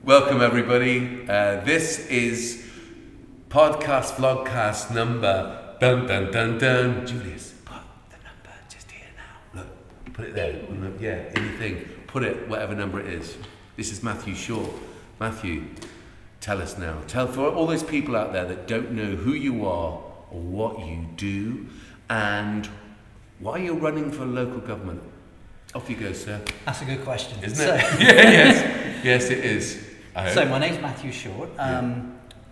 Welcome everybody. This is podcast vlogcast number dun dun dun dun. Julius, put the number just here now. Look, put it there. Yeah, anything. Put it whatever number it is. This is Matthew Shaw. Matthew, tell us now. Tell for all those people out there that don't know who you are or what you do and why you're running for local government. Off you go, sir. That's a good question. Isn't it? Yes, it is. So my name's Matthew Short.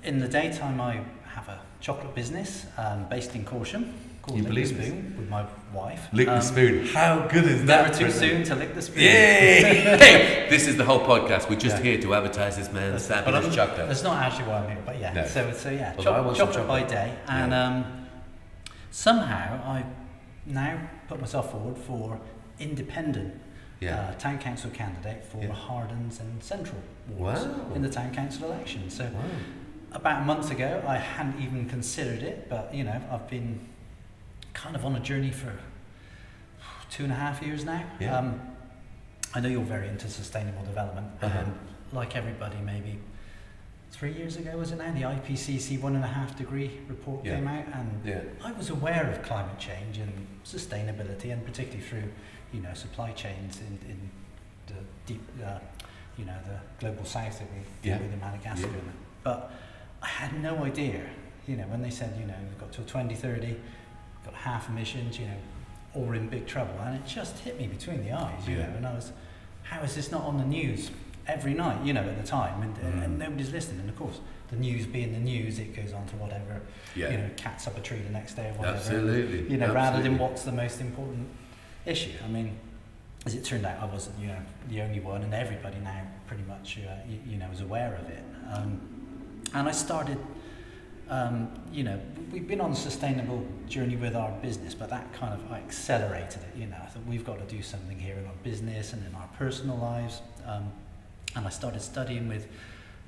In the daytime I have a chocolate business based in Corsham called Lick the Spoon with my wife. Lick the Spoon. How good is that? Never too soon to lick the spoon. Yay! Hey, this is the whole podcast. We're just here to advertise this man's fabulous chocolate. That's not actually why I'm here, but yeah. No. So yeah, Well, chocolate by day, and somehow I've now put myself forward for independent town council candidate for Hardens and Central wards in the town council election. So about a month ago, I hadn't even considered it, but you know, I've been kind of on a journey for 2.5 years now. I know you're very into sustainable development, and like everybody, maybe 3 years ago, was it now, the IPCC 1.5 degree report came out, and I was aware of climate change and sustainability, and particularly through, you know, supply chains in the deep, you know, the global south that we deal with in Madagascar. But I had no idea, you know, when they said, you know, we've got till 2030, got half emissions, you know, or we're in big trouble, and it just hit me between the eyes, you know, and I was, how is this not on the news every night, you know, at the time, and nobody's listening. And of course, the news being the news, it goes on to whatever, you know, cats up a tree the next day or whatever. Absolutely. You know, rather than what's the most important issue. I mean, as it turned out, I wasn't, you know, the only one, and everybody now pretty much, you know, is aware of it. And I started, you know, we've been on a sustainable journey with our business, but that kind of accelerated it. You know, I thought we've got to do something here in our business and in our personal lives. And I started studying with,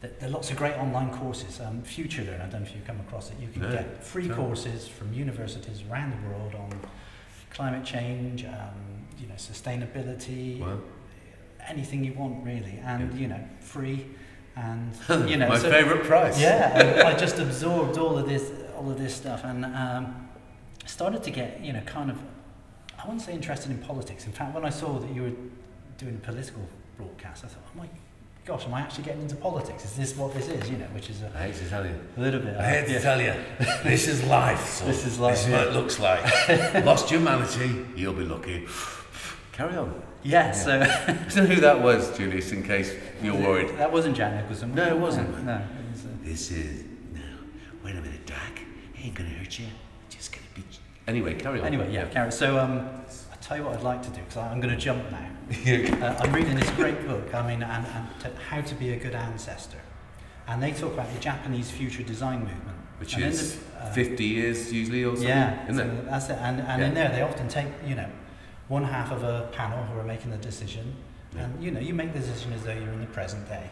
there are lots of great online courses. Future Learn, I don't know if you've come across it. You can get free courses from universities around the world on climate change, you know, sustainability, anything you want really, and you know, free, and you know, my favourite price. Yeah, I just absorbed all of this stuff, and started to get, you know, kind of, I wouldn't say interested in politics. In fact, when I saw that you were doing a political broadcast, I thought, oh my gosh, am I actually getting into politics? Is this what this is? You know, which is I hate to tell you. A little bit. I hate to tell you. This is life. So this is life. This is what it looks like. Lost humanity, you'll be lucky. Carry on. Yeah. So. I don't know who that was, Julius, in case you're worried. That wasn't Jan Nicholson. No, it wasn't. No. It was, this is wait a minute, Dak. It ain't gonna hurt you. Just gonna be. Anyway, carry on. Anyway, carry on. So I'll tell you what I'd like to do, because I'm going to jump now. I'm reading this great book, I mean, and How to Be a Good Ancestor. And they talk about the Japanese future design movement. Which is 50 years usually or something, isn't it? That's it. And in there they often take, you know, one half of a panel who are making the decision, and you know, you make the decision as though you're in the present day.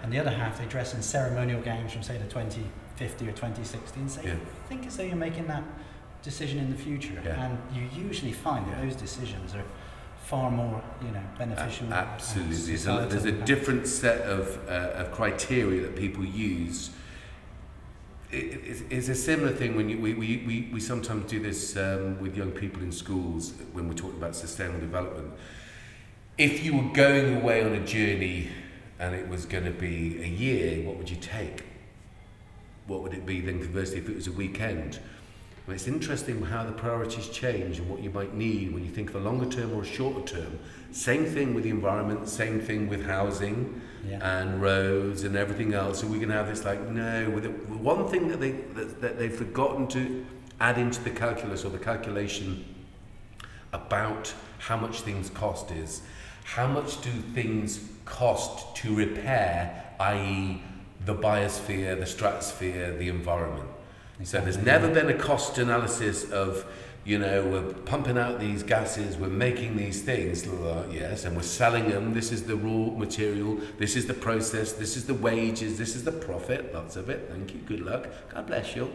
And the other half, they dress in ceremonial gowns from, say, the 2050 or 2060 and say, think as though you're making that decision in the future, and you usually find that those decisions are far more, you know, beneficial. Absolutely, there's a different set of criteria that people use. It's a similar thing when we sometimes do this with young people in schools when we're talking about sustainable development. If you were going away on a journey and it was going to be a year, what would you take? What would it be then, conversely, if it was a weekend? Well, it's interesting how the priorities change and what you might need when you think of a longer term or a shorter term. Same thing with the environment, same thing with housing and roads and everything else. So we can have this like, no, with one thing that they've forgotten to add into the calculus or the calculation about how much things cost is, how much do things cost to repair, i.e. the biosphere, the stratosphere, the environment. So there's never been a cost analysis of, you know, we're pumping out these gases, we're making these things, yes, and we're selling them, this is the raw material, this is the process, this is the wages, this is the profit, lots of it, thank you, good luck, God bless you.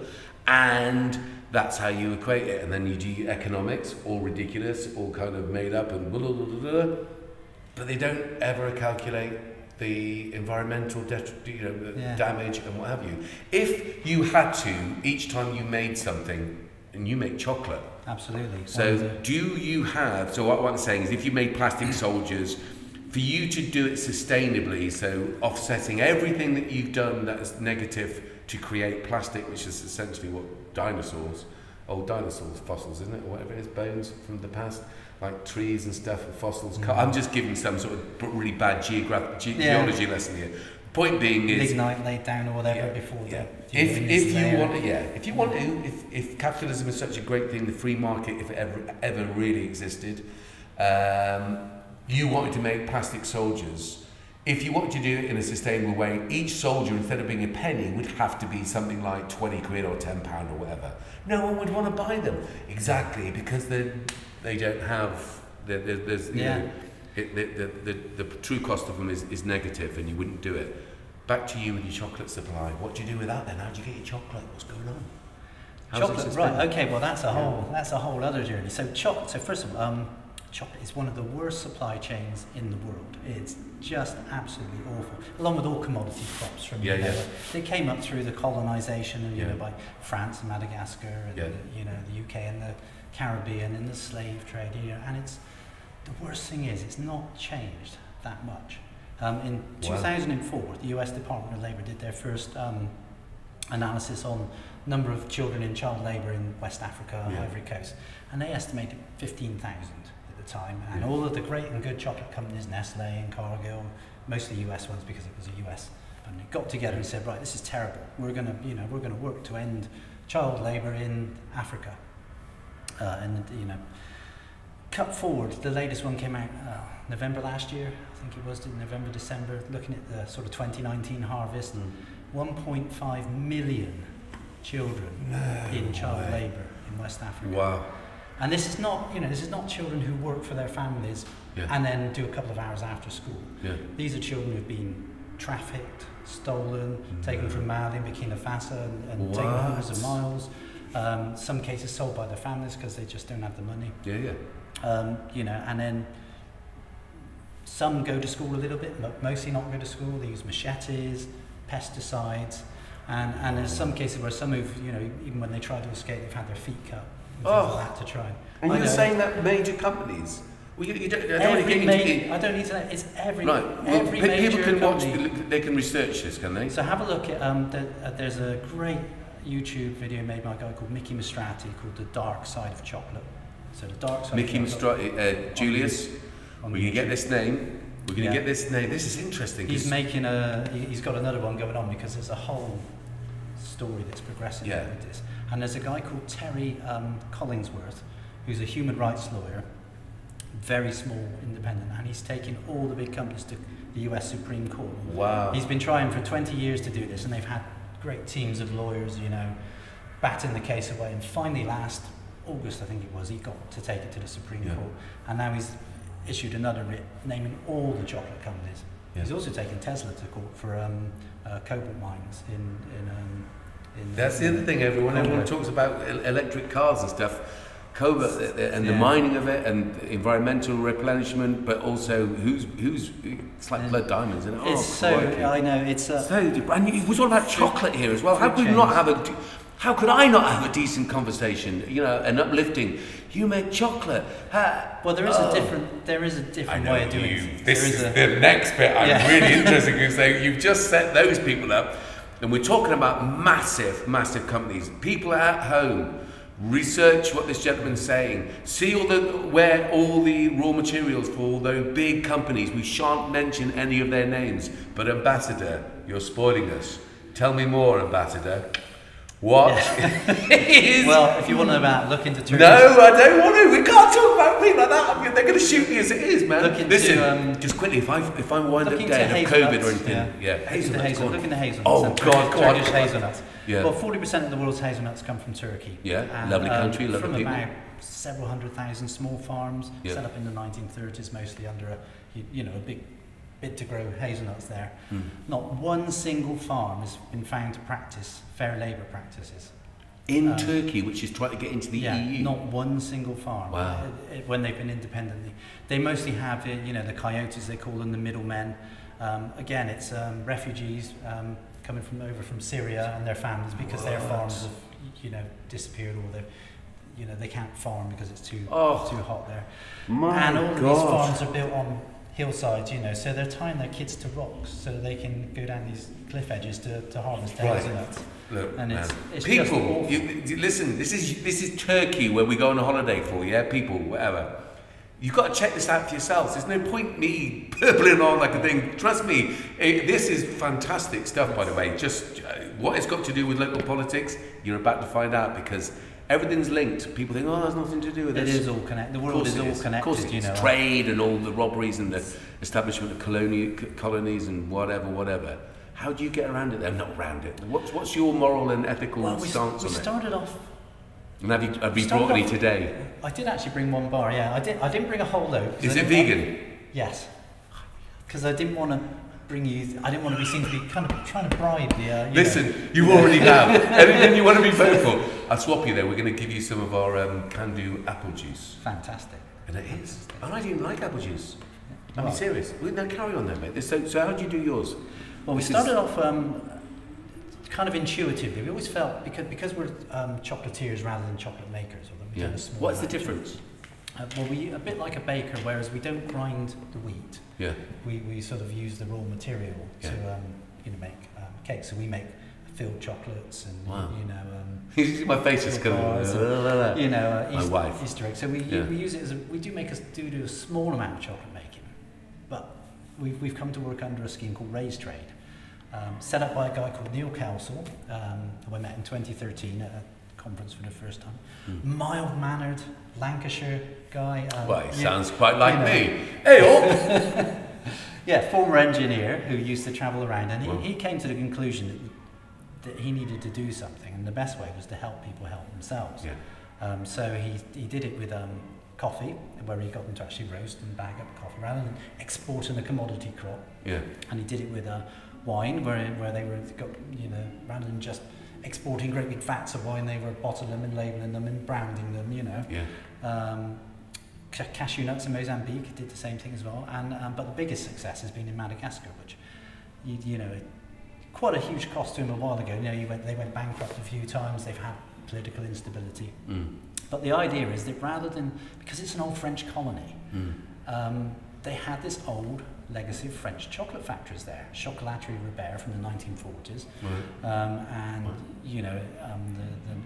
And that's how you equate it, and then you do economics, all ridiculous, all kind of made up and blah, blah, blah, blah, but they don't ever calculate the environmental damage and what have you. If you had to, each time you made something, and you make chocolate. Absolutely. So do you have, so what I'm saying is if you made plastic soldiers, for you to do it sustainably, so offsetting everything that you've done that is negative to create plastic, which is essentially what old dinosaurs, fossils, isn't it, or whatever it is, bones from the past, like trees and stuff and fossils. I'm just giving some sort of really bad geology lesson here. Point being is lignite laid down or whatever before. Yeah. If capitalism is such a great thing, the free market, if it ever really existed, you wanted to make plastic soldiers. If you wanted to do it in a sustainable way, each soldier, instead of being a penny, would have to be something like 20 quid or £10 or whatever. No one would want to buy them. Exactly, because they don't have, the true cost of them is negative, and you wouldn't do it. Back to you with your chocolate supply. What do you do with that then? How do you get your chocolate? What's going on? Chocolate, right? Okay, well that's a whole other journey. So chocolate. So first of all, chocolate is one of the worst supply chains in the world. It's just absolutely awful. Along with all commodity crops from they came up through the colonisation and by France and Madagascar and the UK and the Caribbean and the slave trade. And it's the worst thing is it's not changed that much. In 2004, the US Department of Labour did their first analysis on number of children in child labour in West Africa, Ivory Coast, and they estimated 15,000 at the time. And all of the great and good chocolate companies, Nestle and Cargill, mostly US ones because it was a US company, got together and said, right, this is terrible. We're going to work to end child labour in Africa. Cut forward, the latest one came out November last year, I think it was, November, December, looking at the sort of 2019 harvest, 1.5 million children in child labour in West Africa. Wow. And this is not children who work for their families and then do a couple of hours after school. Yeah. These are children who've been trafficked, stolen, taken from Mali and Burkina Faso and taken hundreds of miles. Some cases sold by their families because they just don't have the money. And then some go to school a little bit, but mostly not go to school. They use machetes, pesticides, and there's some cases where some who've, even when they try to escape, they've had their feet cut. And things like that to try. And you're saying that major companies? Well, I don't need to know. It's every every major people can company. watch. They can research this, can they? So have a look at. There's a great YouTube video made by a guy called Mickey Mastrati called "The Dark Side of Chocolate." So the dark side. Mickey Mastrati, Julius. We're going to get this name. We're going to get this name. This is interesting. He's he's got another one going on because there's a whole story that's progressing with this. And there's a guy called Terry Collingsworth, who's a human rights lawyer, very small, independent, and he's taken all the big companies to the US Supreme Court. Wow. He's been trying for 20 years to do this, and they've had great teams of lawyers, batting the case away. And finally, last August, I think it was, he got to take it to the Supreme Court. And now he's issued another writ naming all the chocolate companies. Yeah. He's also taken Tesla to court for cobalt mines in that's the other thing. Everyone talks about electric cars and stuff, cobalt and the mining of it and environmental replenishment, but also it's like blood diamonds, isn't it? I know it's and it was all about chocolate here as well. How could I not have a decent conversation? And uplifting. You make chocolate. Well, there is a different way of doing it. This is the next bit I'm really interested in. So you've just set those people up. And we're talking about massive, massive companies. People at home, research what this gentleman's saying. See where all the raw materials for all those big companies. We shan't mention any of their names. But Ambassador, you're spoiling us. Tell me more, Ambassador. What is... Well, if you want to know about, look into Turkish... No, I don't want to. We can't talk about people like that. They're going to shoot me as it is, man. Listen, just quickly, if I wind up dead of COVID or anything... Hazelnuts. Look into hazelnuts. Oh, God, go on. Turkish hazelnuts. Yeah. Well, 40% of the world's hazelnuts come from Turkey. Yeah, lovely country, lovely from people. From about several 100,000 small farms, set up in the 1930s, mostly under a big bid to grow hazelnuts there. Not one single farm has been found to practice fair labour practices. In Turkey, which is trying to get into the EU? Not one single farm. Wow. When they've been independently. They mostly have, the coyotes, they call them the middlemen. Again, it's refugees coming over from Syria and their families because their farms have, disappeared, or they can't farm because it's too hot there. And all of these farms are built on hillsides, so they're tying their kids to rocks so they can go down these cliff edges to harvest hazelnuts. Look, and man. it's People, listen. This is Turkey, where we go on a holiday for. Yeah, people, whatever. You've got to check this out for yourselves. There's no point me purpling on like a thing. Trust me, this is fantastic stuff, by the way. Just what it's got to do with local politics, you're about to find out, because everything's linked. People think, oh, there's nothing to do with this. It is all connected. The world is all connected. Of course, it's trade and all the robberies and the establishment of colonies and whatever. How do you get around it? Then not around it. What's your moral and ethical stance on it? We started off. And have you brought any today? I did actually bring one bar. Yeah, I didn't bring a whole load. Is it vegan? Yes. Because I didn't want to bring you. I didn't want to be seen to be kind of trying to bribe the. Listen, you already have. Everything you want to be vocal. I'll swap you there. We're going to give you some of our can-do apple juice. Fantastic. And it is. And I didn't like apple juice. I'm serious. No, carry on there, mate. So how do you do yours? Well, we started off kind of intuitively. We always felt, because we're chocolatiers rather than chocolate makers. What's the difference? Well, we a bit like a baker, whereas we don't grind the wheat. Yeah. We sort of use the raw material to make cakes. So we make filled chocolates and you see my face is kind of my wife. Easter eggs. So we use it as we do a small amount of chocolate making, but we've come to work under a scheme called Raise Trade, set up by a guy called Neil Kelsall, who I met in 2013 at a conference for the first time. Mild-mannered Lancashire guy. He sounds quite like me. Hey, yeah, former engineer who used to travel around, and he came to the conclusion that he needed to do something, and the best way was to help people help themselves. Yeah. So he did it with coffee, where he got them to actually roast and bag up coffee rather than exporting a commodity crop. Yeah. And he did it with wine, where they rather than just exporting great big vats of wine, they were bottling them and labelling them and branding them. Yeah. Cashew nuts in Mozambique did the same thing as well, and but the biggest success has been in Madagascar, which quite a huge cost to them a while ago. They went bankrupt a few times. They've had political instability. But the idea is that rather than, because it's an old French colony, they had this old legacy of French chocolate factories there, Chocolaterie Robert from the 1940s,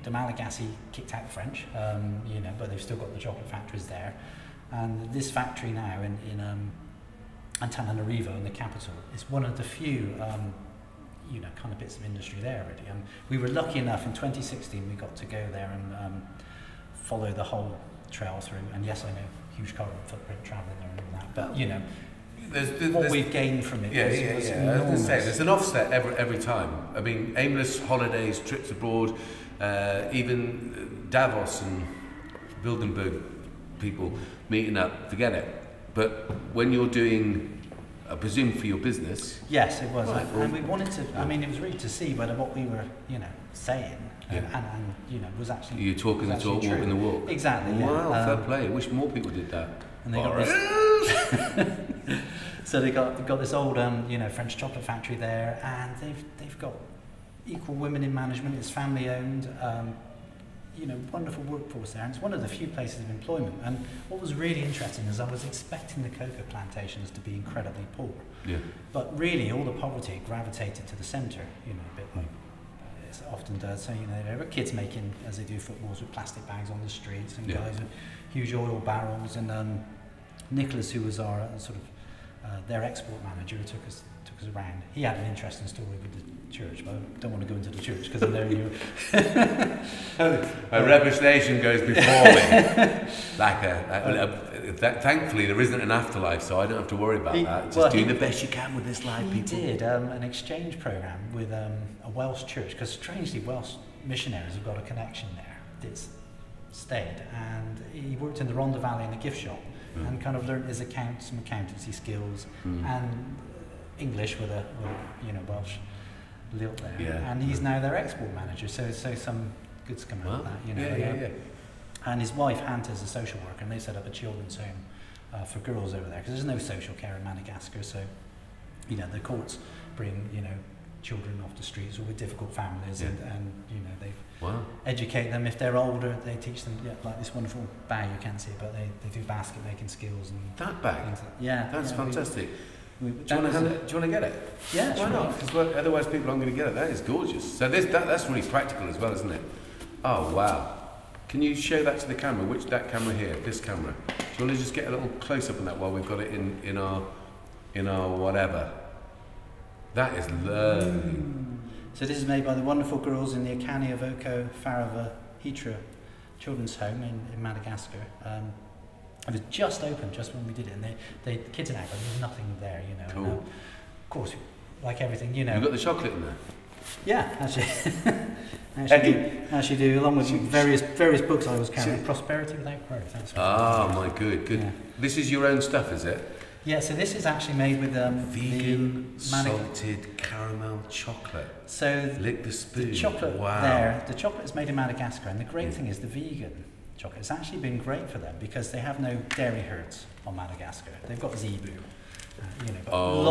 the Malagasy kicked out the French, but they've still got the chocolate factories there, and this factory now in Antananarivo, in the capital, is one of the few kind of bits of industry there already. We were lucky enough in 2016 we got to go there and follow the whole trail through, and yes, I know, huge carbon footprint travelling there and all that, but what we've gained from it was I was going to say, there's an offset every time. I mean, aimless holidays, trips abroad, even Davos and Bilderberg people meeting up, forget it. But when you're doing, I presume, for your business... Yes, it was. And we wanted to... I mean, it was really to see whether what we were, saying and was actually... You're talking the talk, walking the walk. Exactly, Wow, fair play. I wish more people did that. And they got this... So they got this old, French chocolate factory there, and they've got equal women in management. It's family owned, wonderful workforce there, and it's one of the few places of employment. And what was really interesting is I was expecting the cocoa plantations to be incredibly poor, but really all the poverty gravitated to the centre. A bit like it often does. So there were kids making, as they do, footballs with plastic bags on the streets, and guys with huge oil barrels, and Nicholas, who was our their export manager, who took us around. He had an interesting story with the church, but I don't want to go into the church because I know you. My reputation goes before me. Thankfully, there isn't an afterlife, so I don't have to worry about that. Just do the best you can with this life, people. He did an exchange program with a Welsh church, because strangely Welsh missionaries have got a connection there that's stayed, and he worked in the Rhondda Valley in a gift shop. And kind of learned his some accountancy skills and English with a Welsh lilt there. Yeah. And he's now their export manager. So some good's come out of that. And his wife Hanta's a social worker, and they set up a children's home for girls over there, because there's no social care in Madagascar. So you know, the courts bring, you know, children off the streets or with difficult families, and you know, they educate them. If they're older, they teach them, like this wonderful bag, you can't see it, but they do basket making skills. And that bag? That's fantastic. Do you want to get it? Yeah, why not? Because otherwise people aren't going to get it. That is gorgeous. So that's really practical as well, isn't it? Oh wow! Can you show that to the camera? That camera here? This camera? Do you want to just get a little close up on that while we've got it in our whatever? That is lovely. So this is made by the wonderful girls in the Akani Avoko Farava Hitra Children's Home in Madagascar. It was just opened just when we did it, and the kids in there, but there's nothing there, you know. Cool. And, of course, like everything, you know. You've got the chocolate in there? Yeah, actually do, along with various books I was carrying. Prosperity Without Growth. That's my good. Yeah. This is your own stuff, is it? Yeah, so this is actually made with vegan salted caramel chocolate. So lick the spoon. The chocolate the chocolate is made in Madagascar, and the great thing is the vegan chocolate. It's actually been great for them because they have no dairy herds on Madagascar. They've got zebu, you know. But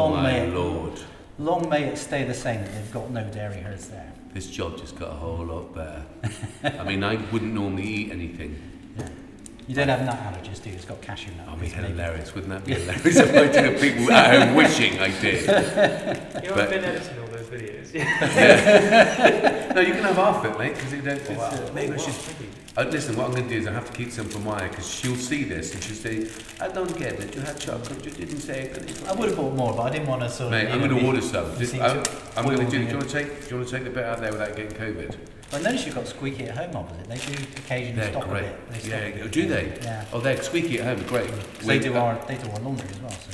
long may it stay the same that they've got no dairy herds there. This job just got a whole lot better. I mean, I wouldn't normally eat anything. Yeah. You don't have nut allergies, do you? It's got cashew nut. I mean, hilarious. Wouldn't that be hilarious if I did people at home wishing I did? You know, I've been editing all those videos. Yeah. No, you can have half of it, mate, because maybe I should... listen, what I'm going to do is I have to keep some for Maya, because she'll see this and she'll say, I don't get it, you had chocolate, you didn't say it. I would have bought more, but I didn't want to sort of... Mate, I'm going to order some. I'm going to do... Do you want to take the bit out there without getting COVID? I noticed you've got Squeaky at Home opposite. They do occasionally stop a bit. Do they? Yeah. Oh, they're Squeaky at Home, great. So they do our laundry as well. So.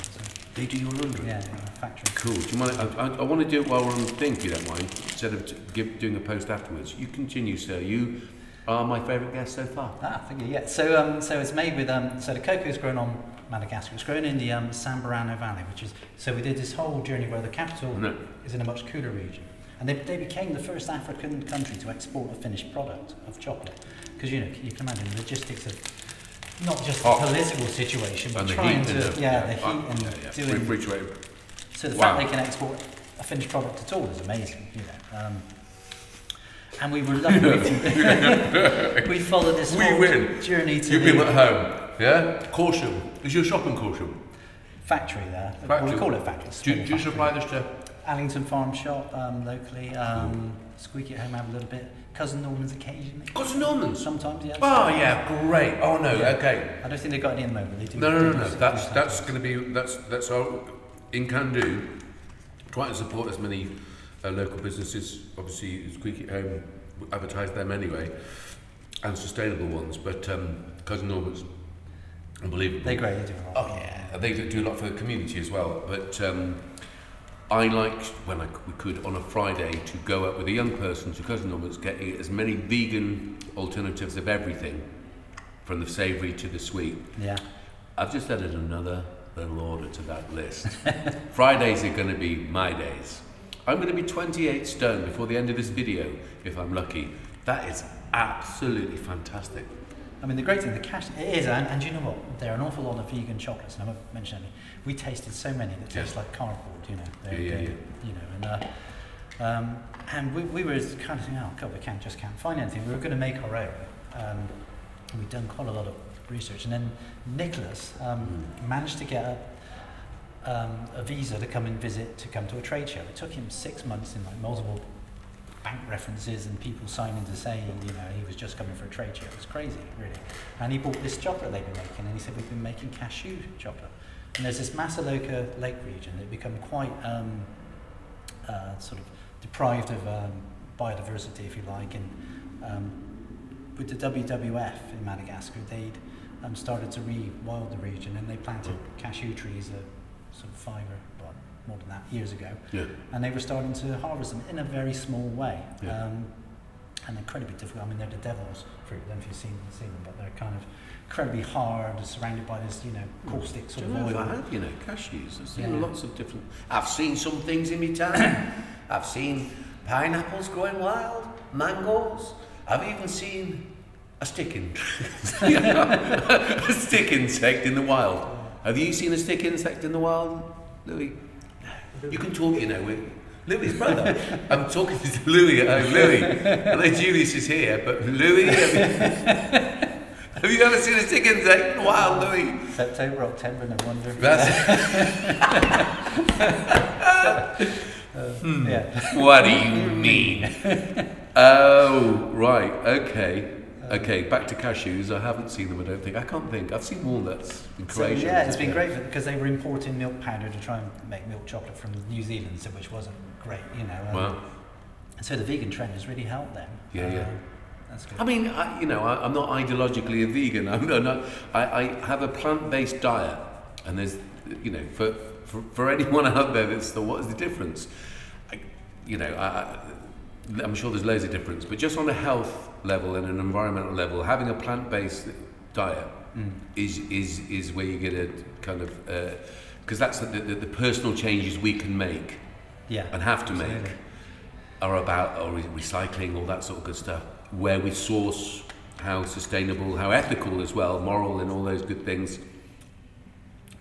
They do your laundry? Yeah, in a factory. Cool. Do you mind? I want to do it while we're on the thing, if you don't mind, instead of doing a post afterwards. You continue, sir. You are my favourite guest so far. Thank you. Yeah. So it's made with so the cocoa is grown on Madagascar. It's grown in the Sambarano Valley, which is we did this whole journey where the capital is in a much cooler region. And they became the first African country to export a finished product of chocolate. Because, you know, you can imagine the logistics of not just the political situation, but trying to, the heat and doing... Refrigerated. So the fact they can export a finished product at all is amazing, you know. And we were lucky we followed this whole journey to You've been at home, yeah? Caution. Is your shopping caution? Factory there. Well, we call it factory. Do you supply this to... Allington Farm Shop locally, Squeaky at Home have a little bit, Cousin Norman's occasionally. Cousin Norman's? Sometimes, yeah. Oh yeah, great. Oh no, okay. I don't think they've got any at the moment. They do. No. That's going to be that's our in Can Do. Try and support as many local businesses. Obviously, Squeaky at Home advertise them anyway, and sustainable ones. But Cousin Norman's unbelievable. They're great. They do a lot. Oh yeah, they do a lot for the community as well. But I liked, when we could, on a Friday, to go out with a young person to Cousin Norman's, get as many vegan alternatives of everything, from the savoury to the sweet. Yeah. I've just added another little order to that list. Fridays are going to be my days. I'm going to be 28 stone before the end of this video, if I'm lucky. That is absolutely fantastic. I mean, the great thing, it is, and you know what? There are an awful lot of vegan chocolates, and I won't mention any. We tasted so many that taste like cardboard, you know. You know, and we were kind of thinking, oh God, we can't find anything. We were going to make our own. We'd done quite a lot of research, and then Nicholas managed to get a visa to come to a trade show. It took him 6 months in like multiple bank references and people signing to say, you know, he was just coming for a trade show. It was crazy, really. And he bought this chocolate they've been making, and he said, we've been making cashew chocolate. And there's this Masaloka Lake region that become quite sort of deprived of biodiversity, if you like. And with the WWF in Madagascar, they'd started to rewild the region, and they planted cashew trees sort of 5 or more than that years ago, and they were starting to harvest them in a very small way, and incredibly difficult. I mean, they're the devil's fruit. I don't know if you've seen them, but they're kind of incredibly hard, surrounded by this, you know, caustic sort of oil. I have, you know, cashews. I've seen lots of different. I've seen some things in my time. I've seen pineapples going wild, mangoes. I've even seen a stick insect in the wild. Have you seen a stick insect in the wild, Louis? You can talk, you know, with Louis's brother. I'm talking to Louis at home. Louis, I know Julius is here, but Louis, have you ever seen a chicken day? Wow, Louis. September, October, no wonder. That's yeah. What do you mean? Oh, right, okay. Okay, back to cashews. I haven't seen them, I don't think. I can't think. I've seen walnuts in Croatia. So, yeah, it's been great because they were importing milk powder to try and make milk chocolate from New Zealand, so which wasn't great, you know. Wow. And so the vegan trend has really helped them. Yeah. That's good. I mean, I'm not ideologically a vegan. I have a plant-based diet, and there's, you know, for anyone out there that's what is the difference? I'm sure there's loads of difference, but just on a health level and an environmental level, having a plant-based diet is where you get a kind of because that's the personal changes we can make and have to make are about recycling, all that sort of good stuff, where we source, how sustainable, how ethical as well, moral and all those good things.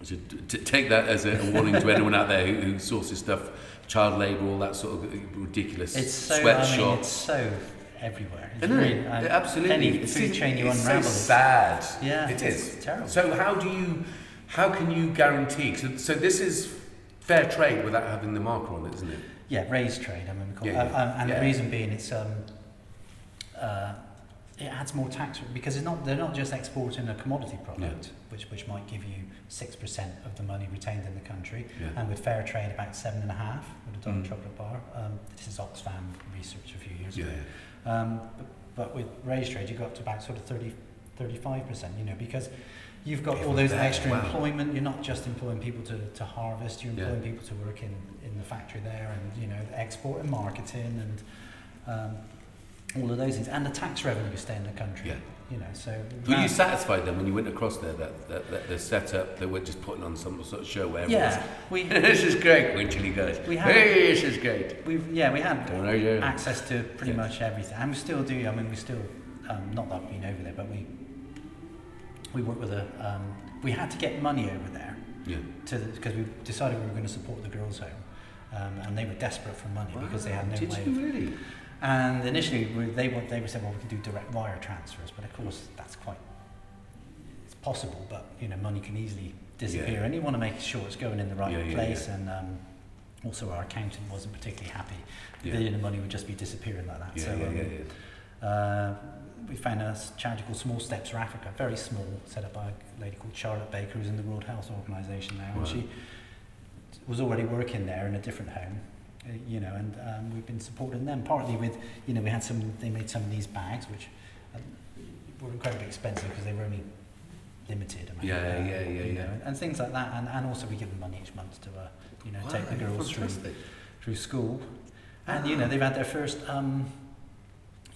So to take that as a warning to anyone out there who sources stuff, child labour, all that sort of ridiculous sweatshops. It's so everywhere. It's Isn't really, it? Absolutely. Any food chain you unravel. It's so sad. Yeah, it is. It's terrible. So how can you guarantee? So this is fair trade without having the marker on it, isn't it? Yeah, raised trade. I mean, we call it. And the reason being, it's it adds more tax because they're not just exporting a commodity product, which might give you 6% of the money retained in the country, and with fair trade about 7.5 with a dark chocolate bar. This is Oxfam research a few years ago. But with raised trade, you go up to about sort of 35%. You know, because you've got all those extra employment. You're not just employing people to harvest. You're employing people to work in the factory there, and you know, export and marketing and. All of those things, and the tax revenue stay in the country. You know, so. Were you satisfied then when you went across there that the setup they were just putting on some sort of show where this is great, weren't you guys? This is great. We had access to pretty much everything, and we still do. I mean, we still not that I've been over there, but we work with we had to get money over there. Because we decided we were going to support the girls' home, and they were desperate for money because they had no way. Did you really? And initially, they said, well, we can do direct wire transfers, but of course, it's possible, but you know, money can easily disappear, and you want to make sure it's going in the right place. And also, our accountant wasn't particularly happy. The money would just be disappearing like that. We found a charity called Small Steps for Africa, very small, set up by a lady called Charlotte Baker, who's in the World Health Organization now, and she was already working there in a different home. You know, and we've been supporting them partly with, you know, they made some of these bags which were incredibly expensive because they were only limited. You know, and things like that, and also we give them money each month to, you know, take the girls through school, and you know, they've had their first,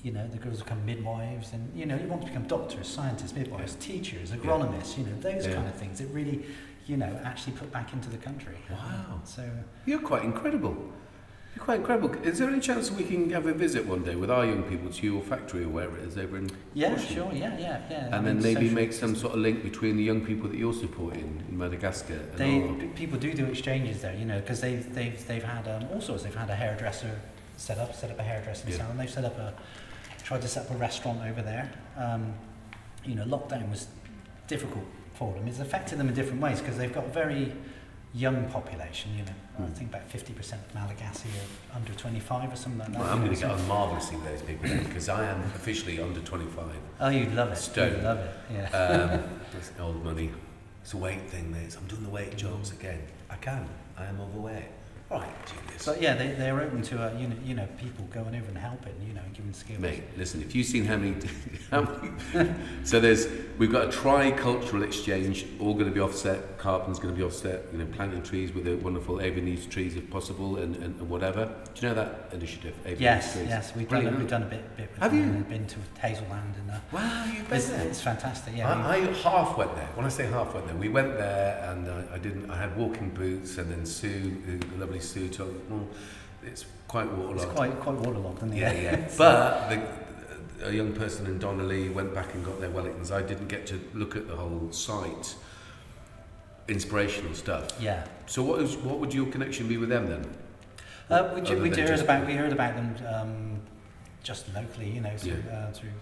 you know, the girls become midwives, and you know, you want to become doctors, scientists, midwives, teachers, agronomists, you know, those kind of things that really, you know, actually put back into the country. Wow. So you're quite incredible. You're quite incredible. Is there any chance we can have a visit one day with our young people to your factory or wherever it is over in Washington? Sure, yeah. And then maybe make some sort of link between the young people that you're supporting in Madagascar and people do exchanges there, you know, because they've had all sorts. They've had a hairdresser set up a hairdressing salon. They've tried to set up a restaurant over there. You know, lockdown was difficult for them. It's affected them in different ways because they've got a very young population, you know. I think about 50% of Malagasy are under 25 or something like that. Well, I'm going to get on marvellously with those people because I am officially under 25. Oh, you'd love it. Stone. You'd love it, yeah. That's old money. It's a weight thing, mate. I'm doing the weight jobs again. I am overweight. Right, genius. But yeah, they're open to you know, people going over and helping, you know, giving skills. Mate, listen, if you've seen how many so we've got a tri-cultural exchange, all going to be offset, carbon's going to be offset, you know, planting trees with the wonderful Avonese trees if possible, and whatever. Do you know that initiative, Avonese trees? Yes, we've done a bit with Have them. you? We've been to Hazelland and wow, you've been there. It's fantastic, yeah. I half went there. When I say half went there, we went there and I had walking boots, and then Sue, the lovely Sue, told me, well, it's quite waterlogged. It's quite waterlogged, isn't it? Yeah. But a young person in Donnelly went back and got their Wellingtons. I didn't get to look at the whole site. inspirational stuff. Yeah. So what would your connection be with them then? We heard about them just locally, you know, through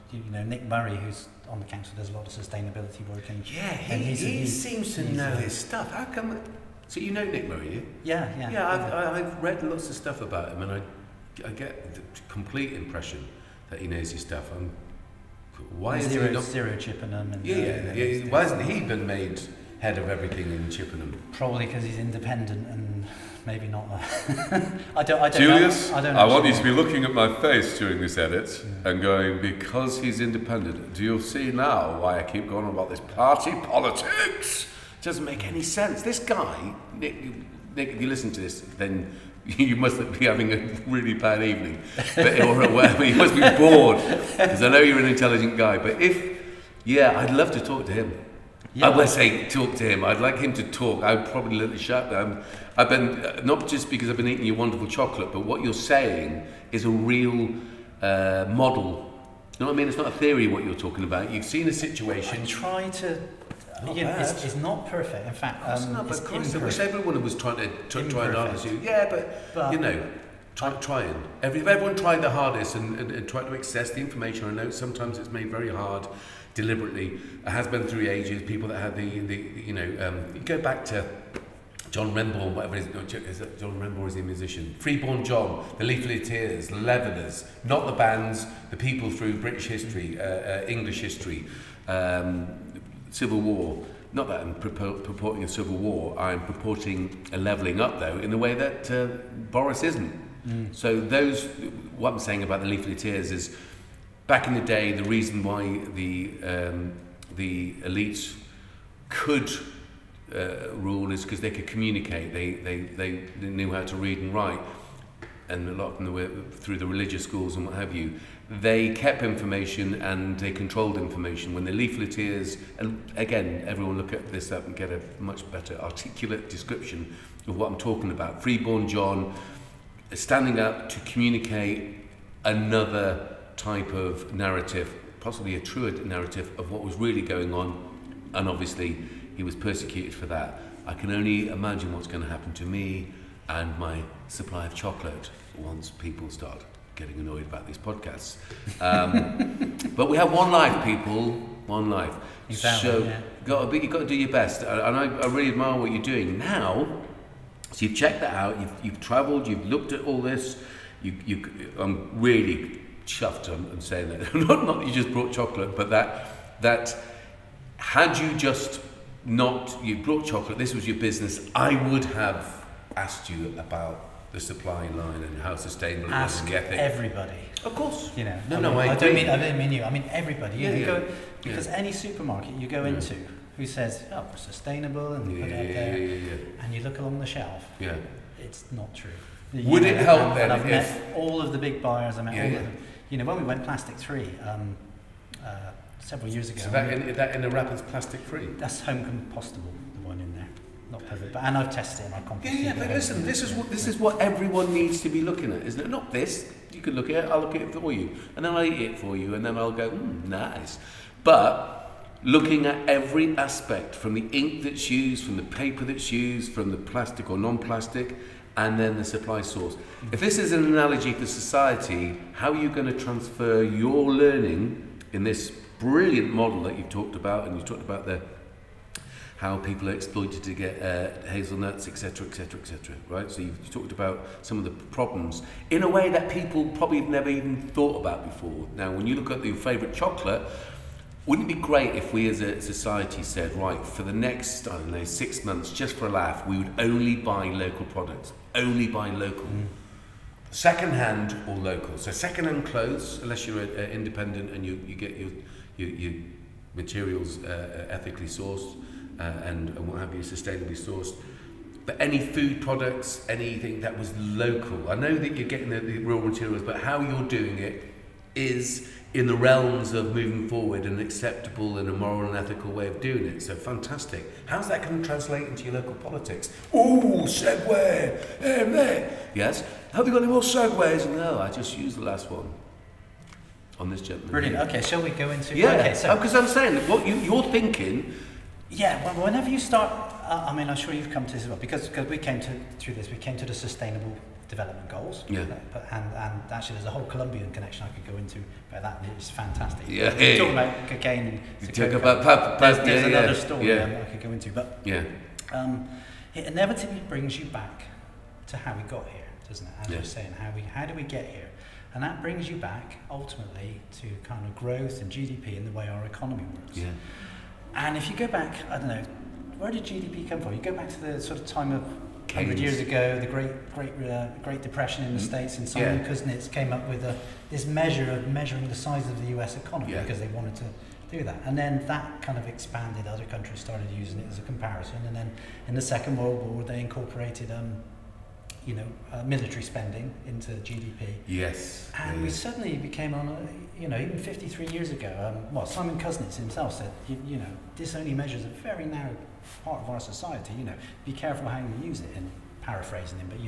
Nick Murray, who's on the council, does a lot of sustainability work, and he seems to know his stuff. How come? So you know Nick Murray? Yeah. I've read lots of stuff about him, and I get the complete impression that he knows his stuff. Why is he not zero Chippenham? And why hasn't he been made head of everything in Chippenham? Probably because he's independent and maybe not. I don't Julius, know. I want you to be looking at my face during this edit and going, because he's independent. Do you see now why I keep going on about this party politics? It doesn't make any sense. This guy, Nick, if you listen to this, then you must be having a really bad evening, or whatever. You must be bored, because I know you're an intelligent guy. But I'd love to talk to him. Yeah. I would say talk to him. I'd like him to talk. I'd probably let it shut down. I've been, not just because I've been eating your wonderful chocolate, but what you're saying is a real model. You know what I mean? It's not a theory what you're talking about. You've seen a situation. I try to. It's not perfect. In fact, it's not. But Christ, I wish everyone was trying to hardest you. Yeah, but you know, trying. If everyone tried their hardest and tried to access the information, I know sometimes it's made very hard. Deliberately, it has been through ages. People that had you go back to John Renbourn, whatever it is that John Renbourn is a musician. Freeborn John, the Leafleteers, the Leaveners, not the bands, the people through British history, English history, Civil War. Not that I'm purporting a civil war. I'm purporting a levelling up, though, in the way that Boris isn't. So what I'm saying about the Leafleteers is, back in the day, the reason why the elites could rule is because they could communicate. They knew how to read and write, and a lot of them were through the religious schools and what have you. They kept information and they controlled information. When the Leafleteers, and again, everyone look at this up and get a much better articulate description of what I'm talking about. Freeborn John standing up to communicate another type of narrative, possibly a truer narrative of what was really going on, and obviously he was persecuted for that. I can only imagine what's going to happen to me and my supply of chocolate once people start getting annoyed about these podcasts. But we have one life, people, one life. Exactly, so you've got to do your best, and I really admire what you're doing now. So you've checked that out, you've travelled, you've looked at all this. I'm really chuffed on saying that. not that you just brought chocolate, but that had you just you brought chocolate, this was your business, I would have asked you about the supply line and how sustainable it was and the ethic. Everybody. Of course. You know. I don't mean you. I mean everybody. Because any supermarket you go into who says, "Oh, we're sustainable," and put it out there, and you look along the shelf. Yeah. It's not true. Would it help then I've met all of the big buyers. I met all of them. You know, when we went plastic free several years ago. So that in the wrapper's plastic free. That's home compostable, the one in there. Not perfect, and I've tested it and I composted it. But listen, this is what everyone needs to be looking at, isn't it? Not this. You can look at it, I'll look at it for you, and then I'll eat it for you, and then I'll go, nice. But looking at every aspect, from the ink that's used, from the paper that's used, from the plastic or non-plastic, and then the supply source. If this is an analogy for society, how are you going to transfer your learning in this brilliant model that you've talked about, and you talked about how people are exploited to get hazelnuts, etc., etc., etc., right? So you've talked about some of the problems in a way that people probably have never even thought about before. Now, when you look at your favourite chocolate, wouldn't it be great if we as a society said, right, for the next, 6 months, just for a laugh, we would only buy local products, only buy local. Second-hand or local. So second-hand clothes, unless you're independent and you get your materials ethically sourced, and what have you, sustainably sourced. But any food products, anything that was local. I know that you're getting the raw materials, but how you're doing it is in the realms of moving forward and acceptable and a moral and ethical way of doing it. So fantastic. How's that going to translate into your local politics? Ooh, segue! There. Yes? Have you got any more segues? No, I just used the last one on this gentleman. Brilliant. Okay, shall we go into... Yeah, okay, so because I'm saying, what you're thinking... Yeah, well, whenever you start, I mean, I'm sure you've come to this as well, because we came to the Sustainable Development Goals. Yeah. And actually, there's a whole Colombian connection I could go into about that. It's fantastic. Yeah. Talking about cocaine and You talk about there's another story I could go into, but yeah. It inevitably brings you back to how we got here, doesn't it? As Yeah. you're saying, how do we get here? And that brings you back ultimately to kind of growth and GDP and the way our economy works. Yeah. And if you go back, I don't know, where did GDP come from? You go back to the sort of time of 100 Keynes. years ago, the Great Depression in the States, and Simon Kuznets came up with this measure of measuring the size of the US economy because they wanted to do that. And then that kind of expanded, other countries started using it as a comparison, and then in the Second World War they incorporated military spending into GDP. Yes. And we suddenly became on even 53 years ago, Simon Kuznets himself said, this only measures a very narrow part of our society, be careful how you use it, and paraphrasing him, but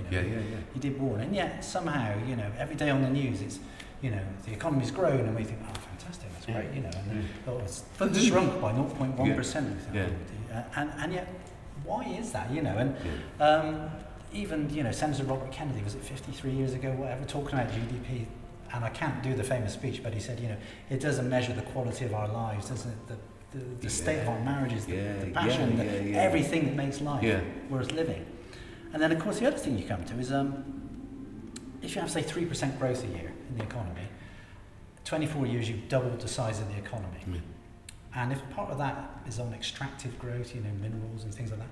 he did warn. And yet somehow, every day on the news it's, the economy's grown, and we think, oh, fantastic, that's great, and then it's shrunk by 0.1%. And yet, why is that, even, Senator Robert Kennedy, was it 53 years ago, whatever, talking about GDP, and I can't do the famous speech, but he said, it doesn't measure the quality of our lives, doesn't it? The state of our marriages, the passion, everything that makes life worth living. And then, of course, the other thing you come to is, if you have, say, 3% growth a year in the economy, 24 years you've doubled the size of the economy. Yeah. And if part of that is on extractive growth, minerals and things like that,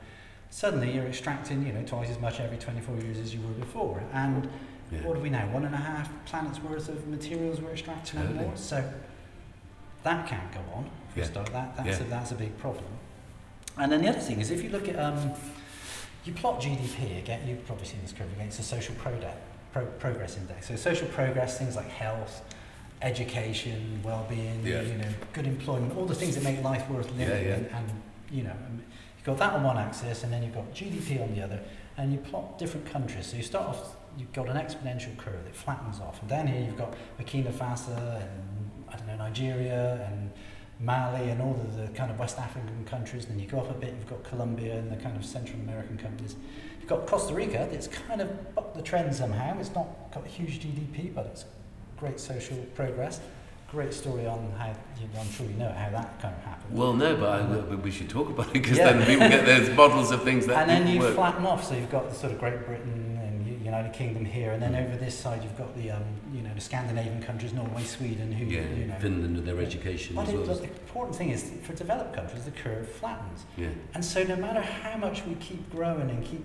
suddenly you're extracting, twice as much every 24 years as you were before. And what do we know? 1.5 planets worth of materials we're extracting and more. So that can't go on. That's a big problem. And then the other thing is, if you look at, you plot GDP again, you've probably seen this curve against the social progress index. So social progress, things like health, education, well-being, good employment, all the things that make life worth living, and you've got that on one axis, and then you've got GDP on the other, and you plot different countries. So you start off, you've got an exponential curve that flattens off, and down here you've got Burkina Faso and Nigeria and Mali and all of the kind of West African countries. And then you go up a bit, you've got Colombia and the kind of Central American countries. You've got Costa Rica that's kind of bucked the trend somehow. It's not got a huge GDP, but it's great social progress. Great story on how, I'm sure you know how that kind of happened. Well, no, but we should talk about it, because then people get those models of things that. And then you work. flatten off, so you've got the sort of Great Britain and United Kingdom here, and then over this side you've got the the Scandinavian countries, Norway, Sweden, who Finland with their education as well. But the important thing is, for developed countries, the curve flattens. Yeah. And so no matter how much we keep growing and keep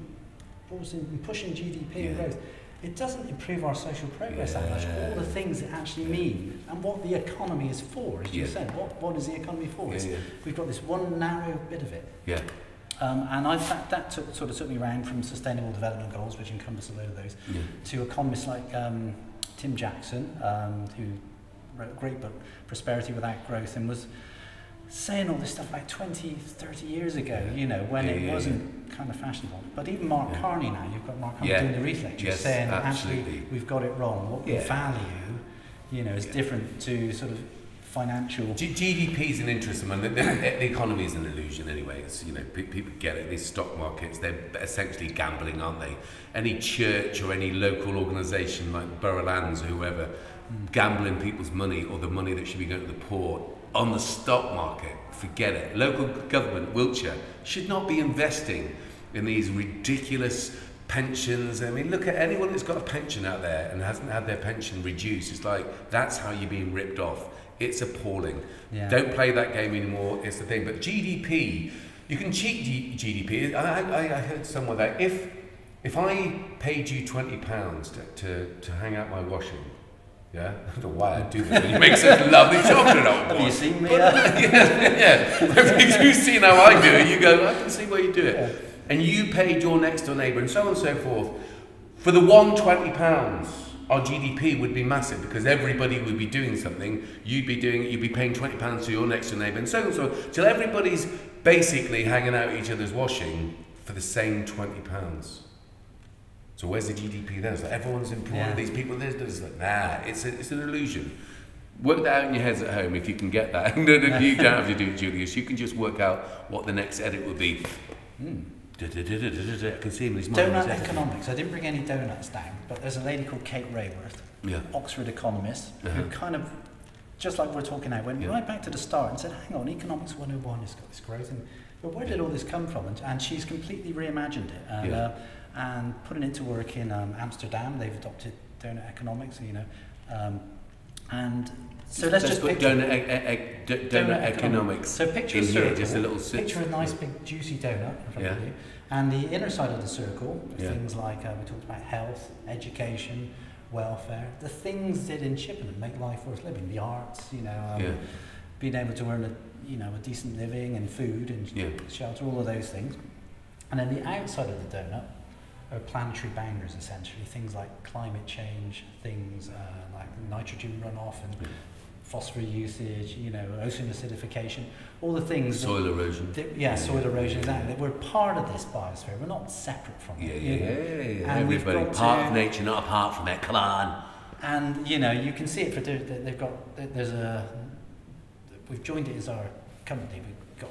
pushing GDP and growth, it doesn't improve our social progress that much. All the things it actually mean, and what the economy is for, as you said. What is the economy for? We've got this one narrow bit of it. Yeah. And that took me around from Sustainable Development Goals, which encompass a load of those, to economists like Tim Jackson, who wrote a great book, Prosperity Without Growth, and was saying all this stuff about 20, 30 years ago, when it wasn't kind of fashionable. But even Mark Carney now, you've got Mark Carney doing the Reef Lecture, saying actually we've got it wrong. What we value, is different to sort of financial. GDP is an interesting one. The economy is an illusion anyway. It's, people get it. These stock markets, they're essentially gambling, aren't they? Any church or any local organisation like Borough Lands or whoever, gambling people's money, or the money that should be going to the poor, on the stock market, forget it. Local government, Wiltshire, should not be investing in these ridiculous pensions. I mean, look at anyone that's got a pension out there and hasn't had their pension reduced. It's like, that's how you're being ripped off. It's appalling. Yeah. Don't play that game anymore. It's the thing. But GDP, you can cheat GDP. I heard somewhere that if I paid you £20 to hang out my washing, I don't know why I do this, but you make such lovely chocolate. Have you seen me? If you've seen how I do it, you go, I can see why you do it. Yeah. And you paid your next door neighbour, and so on and so forth. For the £120, our GDP would be massive, because everybody would be doing something. You'd be paying £20 to your next door neighbour, and so on and so forth, till everybody's basically hanging out each other's washing for the same £20. So where's the GDP then? It's like everyone's employing these people. There's like, nah, it's an illusion. Work that out in your heads at home if you can get that. No, you don't have to do it, Julius. You can just work out what the next edit would be. I can see him. Donut economics. I didn't bring any donuts down, but there's a lady called Kate Rayworth, Oxford economist, who kind of, just like we're talking now, went right back to the start and said, hang on, economics 101 has got this growth, but where did all this come from? And she's completely reimagined it and putting it to work in Amsterdam. They've adopted donut economics, and so let's just put donut economics. So picture a circle, just a little picture a nice big juicy donut in front of you, and the inner side of the circle, things like we talked about health, education, welfare, the things that in Chippenham make life worth living, the arts, being able to earn a decent living and food and shelter, all of those things. And then the outside of the donut are planetary boundaries, essentially, things like climate change, things like nitrogen runoff and phosphorus usage, ocean acidification, all the things. Soil erosion. Soil erosion, exactly. We're part of this biosphere. We're not separate from it. And everybody part of nature, not apart from it. Come on. And you can see it for they've got. We've joined it as our company. We've got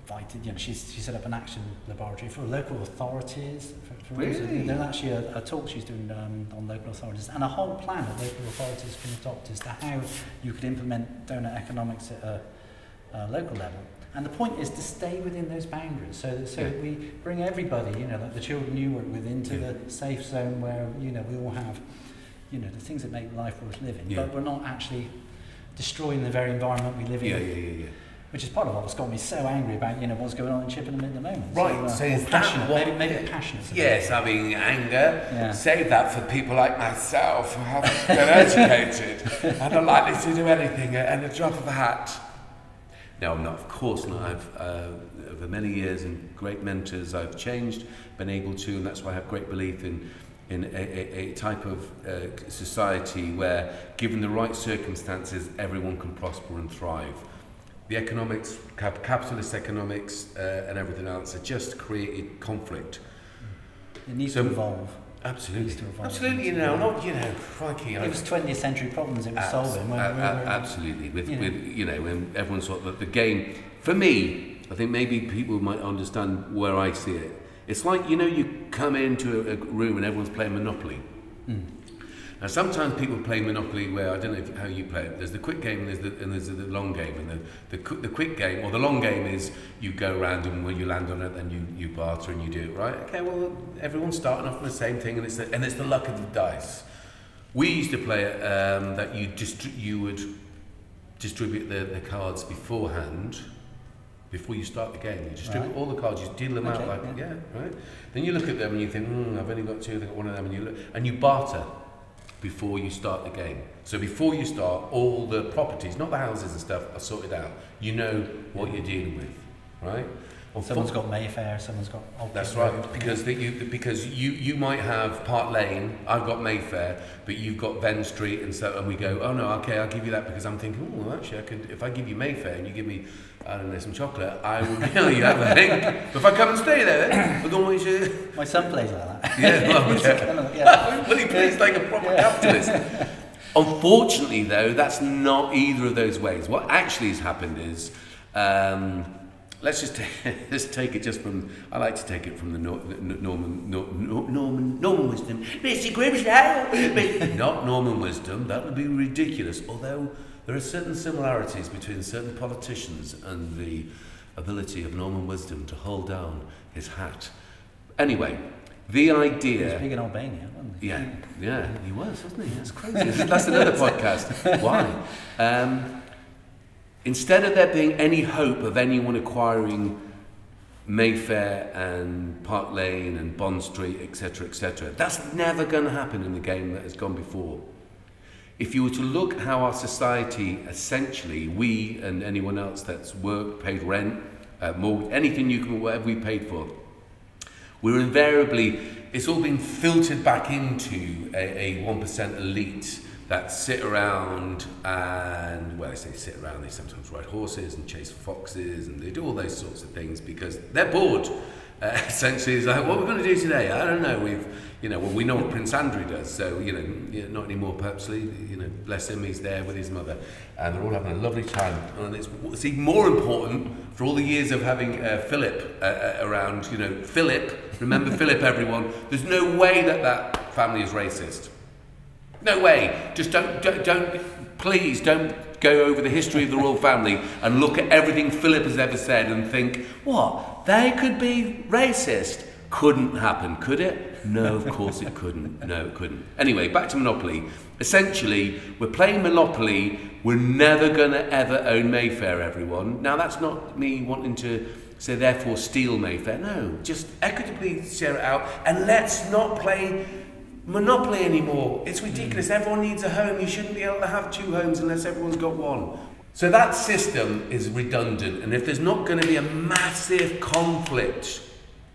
invited. She set up an action laboratory for local authorities. Really? There's actually a talk she's doing on local authorities, and a whole plan that local authorities can adopt as to how you could implement donut economics at a local level. And the point is to stay within those boundaries, so that we bring everybody, like the children you work with, into the safe zone where we all have, the things that make life worth living, but we're not actually destroying the very environment we live in. Which is part of what's got me so angry about what's going on in Chippenham at the moment. Right, so is passionate, that what, maybe passionate. Yes, I mean anger. Save that for people like myself who haven't been educated and are likely to do anything at a drop of a hat. No, I'm not. Of course not. I've over many years and great mentors, I've changed, been able to, and that's why I have great belief in a type of society where, given the right circumstances, everyone can prosper and thrive. The economics, capitalist economics and everything else have just created conflict. It needs to evolve. Absolutely. Absolutely, crikey. It was 20th century problems it was solving. Absolutely. With when everyone thought that the game, for me, I think maybe people might understand where I see it. It's like, you come into a room and everyone's playing Monopoly. Now, sometimes people play Monopoly where, I don't know how you play it, there's the quick game and there's the long game. And the quick game, or the long game, is you go around and when you land on it, then you barter and you do it, right? Okay, well, everyone's starting off with the same thing, and it's the luck of the dice. We used to play it that you would distribute the cards beforehand, before you start the game. You distribute all the cards, you deal them out right? Then you look at them and you think, I've only got two, I've got one of them, and you barter before you start the game. So before you start, all the properties, not the houses and stuff, are sorted out. You know what you're dealing with, right? Someone's got Mayfair, someone's got Old That's Road. right, because you might have Park Lane, I've got Mayfair, but you've got Venn Street, and we go, oh no, okay, I'll give you that, because I'm thinking, actually, if I give you Mayfair and you give me, I don't know, some chocolate, I will kill you, have a think. But if I come and stay there, we're going to... My son plays like that. Well, he plays like a proper capitalist. Unfortunately, though, that's not either of those ways. What actually has happened is, let's take it just from. I like to take it from the Norman wisdom. Not Norman wisdom. That would be ridiculous. Although there are certain similarities between certain politicians and the ability of Norman wisdom to hold down his hat. Anyway, the idea. He was big in Albania, wasn't he? Yeah, he was, wasn't he? That's crazy. That's another podcast. Why? Instead of there being any hope of anyone acquiring Mayfair and Park Lane and Bond Street, etc., that's never going to happen in the game that has gone before. If you were to look at how our society, essentially, we and anyone else that's worked, paid rent, mortgage, anything you can, whatever we paid for, we're invariably, it's all been filtered back into a 1% elite that sit around and, well, I say sit around, they sometimes ride horses and chase foxes and they do all those sorts of things because they're bored Essentially, it's like, what are we going to do today? I don't know. We know what Prince Andrew does, so, not anymore, purposely, bless him, he's there with his mother, and they're all having a lovely time. And it's even more important for all the years of having Philip around, Philip, remember Philip, everyone, there's no way that family is racist. No way. Just please don't go over the history of the royal family and look at everything Philip has ever said and think, what, they could be racist? Couldn't happen, could it? No, of course it couldn't. No, it couldn't. Anyway, back to Monopoly. Essentially, we're playing Monopoly. We're never going to ever own Mayfair, everyone. Now, that's not me wanting to say, therefore, steal Mayfair. No, just equitably share it out. And let's not play Monopoly anymore. It's ridiculous. Everyone needs a home. You shouldn't be able to have 2 homes unless everyone's got 1. So that system is redundant. And if there's not going to be a massive conflict,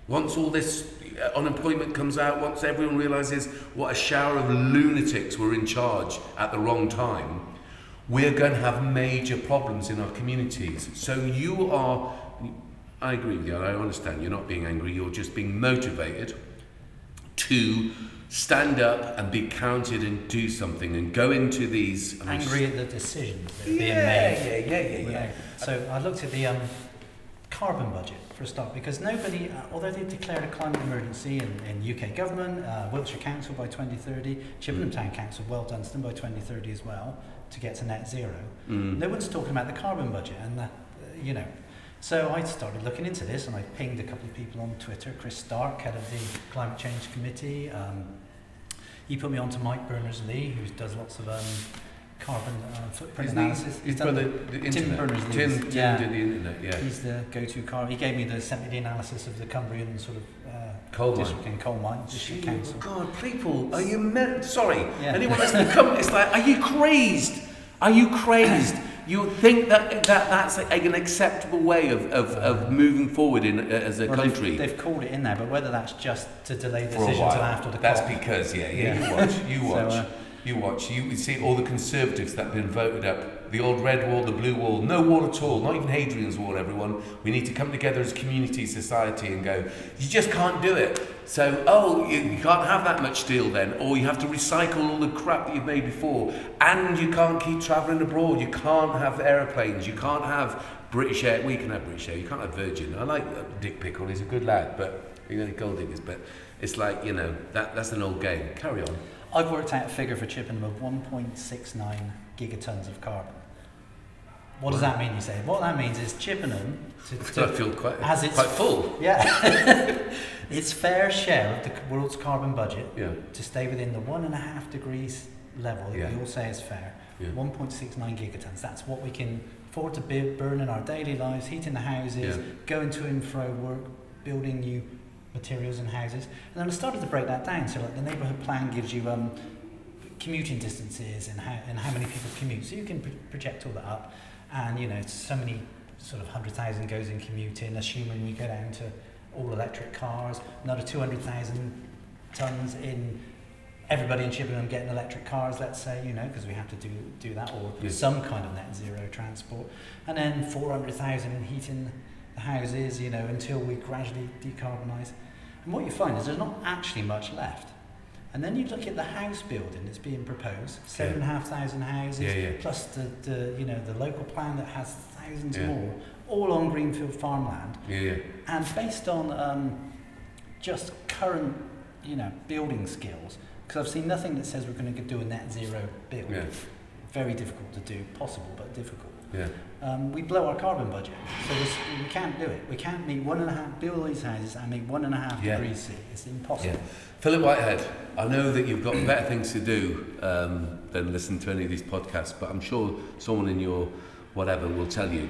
once all this unemployment comes out, once everyone realises what a shower of lunatics were in charge at the wrong time, we're going to have major problems in our communities. So I agree with you, I understand, you're not being angry, you're just being motivated to stand up and be counted and do something and go into these... Angry at the decisions that are being made. Yeah. So I looked at the carbon budget for a start, because nobody, although they've declared a climate emergency in UK government, Wiltshire Council by 2030, Chippenham Town Council, well done to them, by 2030 as well, to get to net zero. No one's talking about the carbon budget, and so I started looking into this, and I pinged a couple of people on Twitter. Chris Stark, head of the Climate Change Committee, he put me on to Mike Berners-Lee, who does lots of carbon footprint analysis. He's done Tim Berners-Lee. Tim did the internet, yeah. He's the go-to carbon. He sent me the analysis of the Cumbrian sort of coal district and coal mine district council. God, people, are you sorry? Yeah. Anyone that's become, it's like, are you crazed? Are you crazed? You think that's an acceptable way of moving forward as a country? They've called it in there, but whether that's just to delay the decision until after the That's COP. because, you watch. You see all the Conservatives that have been voted up, the old red wall, the blue wall, no wall at all, not even Hadrian's Wall, everyone. We need to come together as community, society, and go, you just can't do it. So, you can't have that much steel then, or you have to recycle all the crap that you've made before, and you can't keep travelling abroad, you can't have aeroplanes, you can't have British Air, we can have British Air, you can't have Virgin. I like Dick Pickle, he's a good lad, but, gold diggers, but it's like, that's an old game. Carry on. I've worked out a figure for Chippenham of 1.69 gigatons of carbon. What does that mean, you say? What that means is Chippenham... I feel quite full. Yeah. Its fair share of the world's carbon budget to stay within the 1.5 degrees level that we all say is fair. 1.69 gigatons. That's what we can afford to burn in our daily lives, heating the houses, going to and fro work, building new materials and houses. And then I started to break that down. So like the neighbourhood plan gives you commuting distances and how many people commute. So you can project all that up. And so many sort of 100,000 goes in commuting, assuming we go down to all electric cars, another 200,000 tonnes in everybody in Chippenham getting electric cars, let's say, because we have to do that, or some kind of net zero transport. And then 400,000 in heating the houses, until we gradually decarbonise. And what you find is there's not actually much left. And then you look at the house building that's being proposed, 7,500 houses, plus the local plan that has thousands more, all on greenfield farmland. And based on just current, building skills, because I've seen nothing that says we're going to do a net zero build. Very difficult to do, possible but difficult. We blow our carbon budget, so we can't do it. We can't build these houses and make 1.5 degrees C. It's impossible. Philip Whitehead, I know that you've got better things to do than listen to any of these podcasts, but I'm sure someone in your whatever will tell you.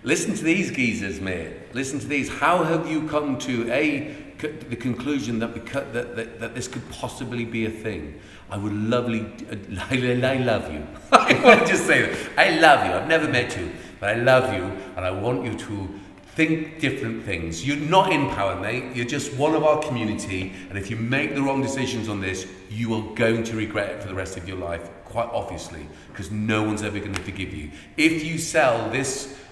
Listen to these geezers, mate. Listen to these. How have you come to the conclusion that that this could possibly be a thing? I would I love you. I want to just say that. I love you. I've never met you, but I love you, and I want you to think different things. You're not in power, mate. You're just one of our community, and if you make the wrong decisions on this, you are going to regret it for the rest of your life, quite obviously, because no one's ever going to forgive you. If you sell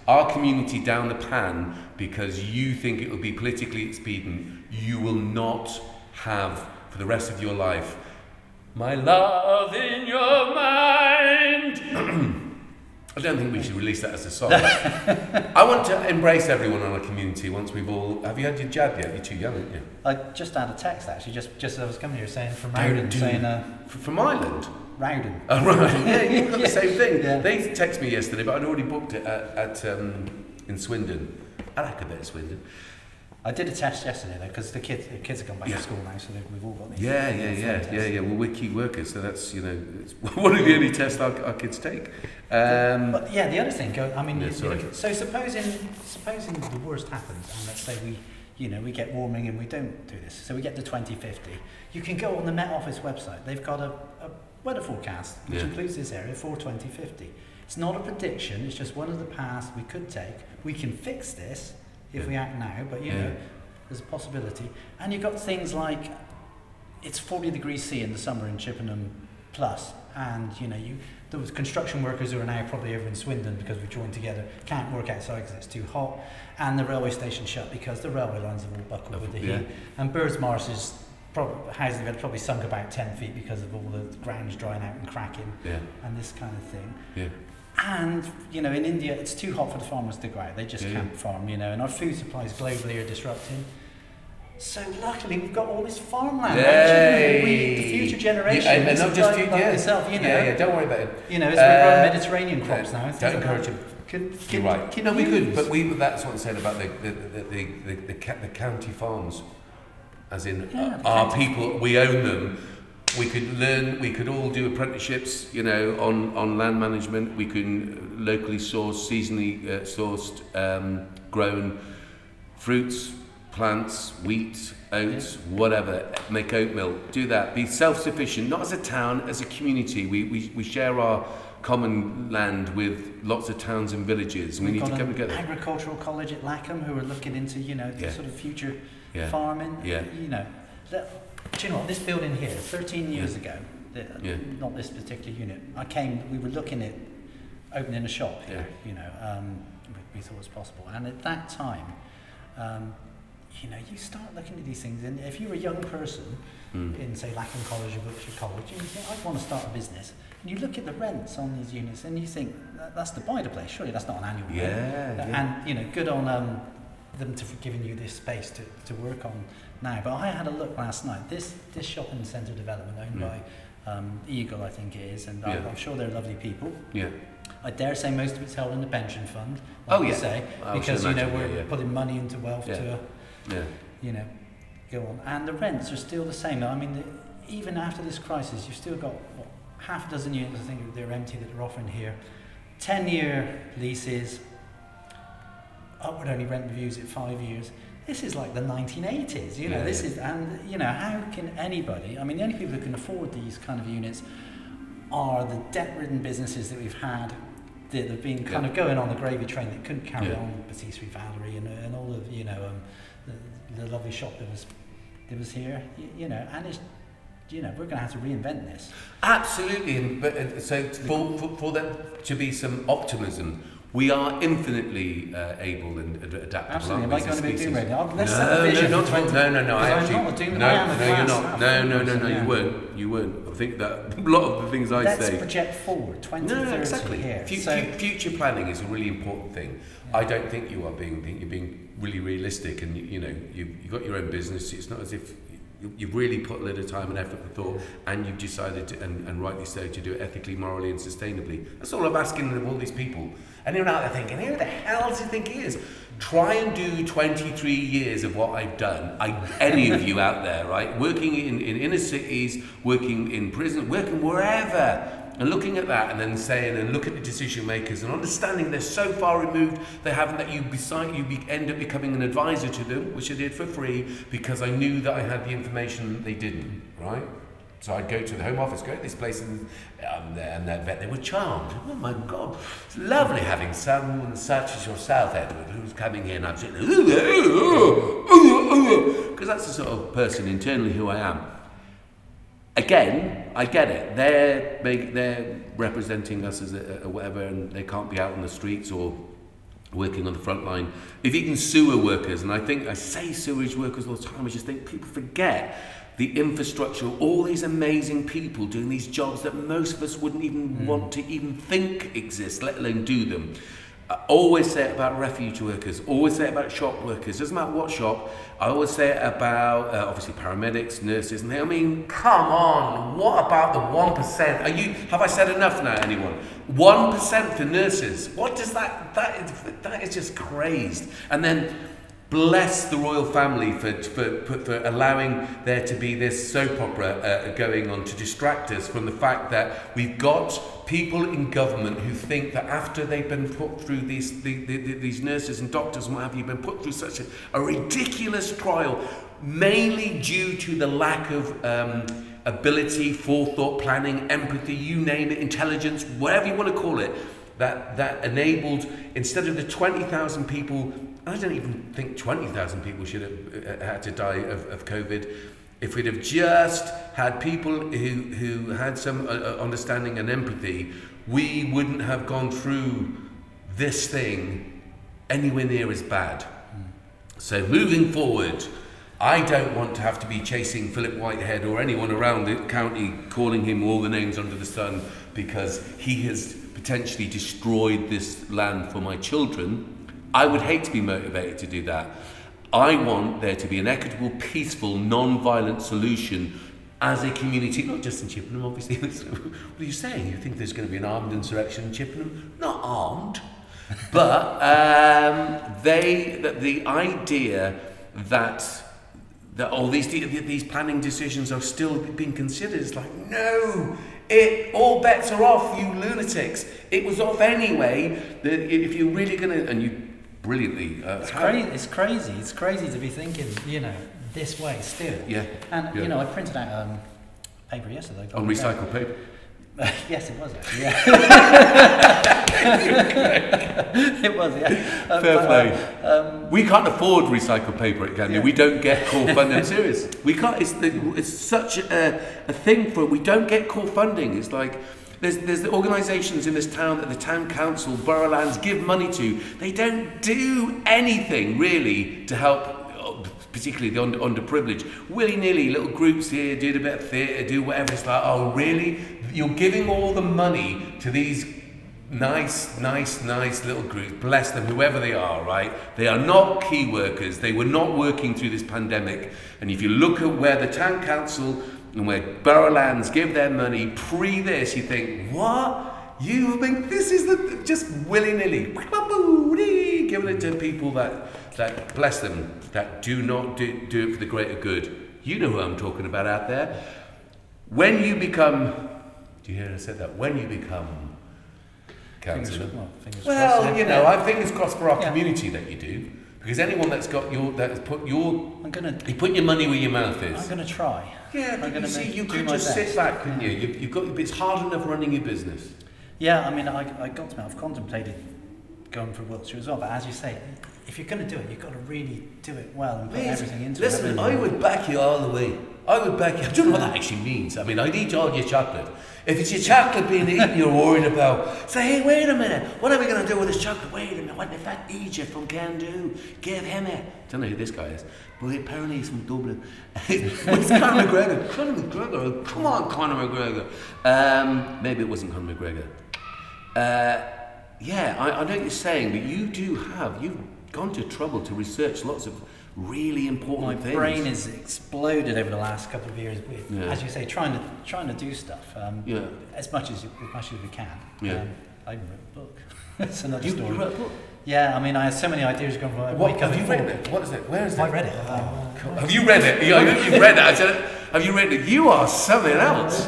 our community down the pan because you think it will be politically expedient, you will not have, for the rest of your life, my love in your mind. I don't think we should release that as a song. I want to embrace everyone in our community once we've all... Have you had your jab yet? You're too young, aren't you? I just had a text, actually, just as I was coming here, saying from Rowden, saying... From Ireland? Rowden. Oh, right. Yeah, you've got the same thing. Yeah. They texted me yesterday, but I'd already booked it in Swindon. I like a bit of Swindon. I did a test yesterday though, because the kids have gone back to school now, so we've all got these. Yeah. Well, we're key workers, so that's it's one of the only tests our kids take. But yeah, the other thing, I mean, so supposing the worst happens, and let's say we get warming and we don't do this, so we get to 2050. You can go on the Met Office website. They've got a weather forecast which includes this area for 2050. It's not a prediction. It's just one of the paths we could take. We can fix this if we act now, but there's a possibility. And you've got things like it's 40 degrees C in the summer in Chippenham plus, and those construction workers who are now probably over in Swindon because we joined together can't work outside because it's too hot, and the railway station shut because the railway lines have all buckled with the heat, and Birdsmarsh's housing development probably sunk about 10 feet because of all the grounds drying out and cracking, and this kind of thing. And, in India, it's too hot for the farmers to go out. They just can't farm, and our food supplies globally are disrupting. So luckily, we've got all this farmland. The future generations, and not just you, yourself, don't worry about it. As we're growing Mediterranean crops now. Don't encourage them. You're right. We could, but that's what I'm saying about the county farms, as in our people. We own them. We could learn. We could all do apprenticeships, on land management. We can locally source, seasonally sourced, grown fruits, plants, wheat, oats, whatever. Make oatmeal. Do that. Be self-sufficient, not as a town, as a community. We share our common land with lots of towns and villages. We need to come together. Agricultural college at Lackham who are looking into the sort of future farming. Do you know what, this building here, 13 years ago, not this particular unit, we were looking at opening a shop here, we thought it was possible. And at that time, you start looking at these things, and if you're a young person in, say, Lackham College or Wiltshire College, you think, I'd want to start a business. And you look at the rents on these units, and you think, that's to buy the place, surely that's not an annual rent. And, good on them for giving you this space to work on now. But I had a look last night. This shopping centre development owned by Eagle, I think it is, and I'm sure they're lovely people. I dare say most of it's held in the pension fund, because we're putting money into wealth to go on. And the rents are still the same. I mean, even after this crisis, you've still got half a dozen units, I think they're empty, that they're offering here. 10-year leases, upward only rent reviews at 5 years. This is like the 1980s, this is, and how can anybody, the only people who can afford these kind of units are the debt-ridden businesses that we've had that have been kind of going on the gravy train that couldn't carry on, Patisserie Valerie and all of, the lovely shop that was here, and it's, we're going to have to reinvent this. Absolutely, but so for there to be some optimism, we are infinitely able and adaptable. Absolutely. Am I going to be a doom radio? No, you're not. You weren't. I think that a lot of the things I say. Let's project forward, 2030 exactly. here. Future planning is a really important thing. Yeah. I don't think you're being really realistic, and you've got your own business. It's not as if you've really put a little time and effort and thought, and you've decided to, and rightly so, to do it ethically, morally and sustainably. That's all I'm asking of all these people. And you're out there thinking, who the hell does he think he is? Try and do 23 years of what I've done. Any of you out there, right? Working in inner cities, working in prison, working wherever. And looking at that and then saying, and look at the decision makers and understanding they're so far removed, they haven't, that you end up becoming an advisor to them, which I did for free because I knew that I had the information that they didn't, right? So I'd go to the Home Office, go to this place, and they were charmed. Oh my God, it's lovely having someone such as yourself, Edward, who's coming in. I'm saying, because that's the sort of person internally who I am. Again, I get it. They're representing us as a whatever, and they can't be out on the streets or working on the front line, if even sewer workers, and I say sewage workers all the time, I just think people forget the infrastructure, all these amazing people doing these jobs that most of us wouldn't even want to even think exist, let alone do them. I always say it about refuge workers, always say it about shop workers, doesn't matter what shop, I always say it about, obviously paramedics, nurses, and I mean, come on, what about the 1%? Have I said enough now, anyone? 1% for nurses, what does that is just crazed. And then, bless the royal family for allowing there to be this soap opera going on to distract us from the fact that we've got people in government who think that after they've been put through these nurses and doctors and what have you, been put through such a ridiculous trial, mainly due to the lack of ability, forethought, planning, empathy, you name it, intelligence, whatever you want to call it, that enabled, instead of the 20,000 people, I don't even think 20,000 people should have had to die of COVID. If we'd have just had people who had some understanding and empathy, we wouldn't have gone through this thing anywhere near as bad. So moving forward, I don't want to have to be chasing Philip Whitehead or anyone around the county calling him all the names under the sun because he has potentially destroyed this land for my children. I would hate to be motivated to do that. I want there to be an equitable, peaceful, non-violent solution as a community, not just in Chippenham, obviously. What are you saying? You think there's going to be an armed insurrection in Chippenham? Not armed, but the idea that all these planning decisions are still being considered is like, no, all bets are off, you lunatics. It was off anyway. If you're really going to, and you brilliantly. It's crazy. It's crazy to be thinking, this way still. Yeah. And I printed out paper yesterday. On recycled paper. Yes, it was actually. Yeah. It was. Yeah. Fair play. We can't afford recycled paper at Gandhi. Yeah. We don't get core funding. I'm serious. We can't. It's such a thing for. We don't get core funding. It's like. There's the organisations in this town that the town council, borough lands give money to. They don't do anything really to help, particularly the underprivileged. Willy-nilly, little groups here, do a bit of theatre, do whatever. It's like, oh really? You're giving all the money to these nice little groups, bless them, whoever they are, right? They are not key workers. They were not working through this pandemic. And if you look at where the town council and where borough lands give their money pre this, you think, what? You think this is just willy-nilly, giving it to people that bless them, that do not do it for the greater good. You know who I'm talking about out there. When you become, do you hear I said that? When you become councillor. Well, I think it's crossed for our community that you do. Because anyone that's got you put your money where your mouth is. I'm going to try. Yeah, but you see, you could just sit back, couldn't you? You've got. It's hard enough running your business. Yeah, I mean, I've contemplated going for Wiltshire as well. But as you say, if you're going to do it, you've got to really do it well and put everything into it. Listen, I would back you all the way. I would back you. I don't know what that actually means. I mean, I'd eat all your chocolate. If it's your chocolate being eaten, you're worried about. Say, hey, wait a minute. What are we going to do with this chocolate? Wait a minute. What if that Egypt from Can-Do? Give him it. I don't know who this guy is, but apparently he's from Dublin. What's Conor McGregor? Conor McGregor. Come on, Conor McGregor. Maybe it wasn't Conor McGregor. Yeah, I know what you're saying, but you've gone to trouble to research lots of really important things. My brain has exploded over the last couple of years with, as you say, trying to do stuff as much as we can. Yeah. I even wrote a book. It's another story. You wrote a book? Yeah, I mean, I had so many ideas going from. What have you read it? What is it? Where is it? I read it. Cool. Have you read it? You've read it. I said, have you read it? You are something else.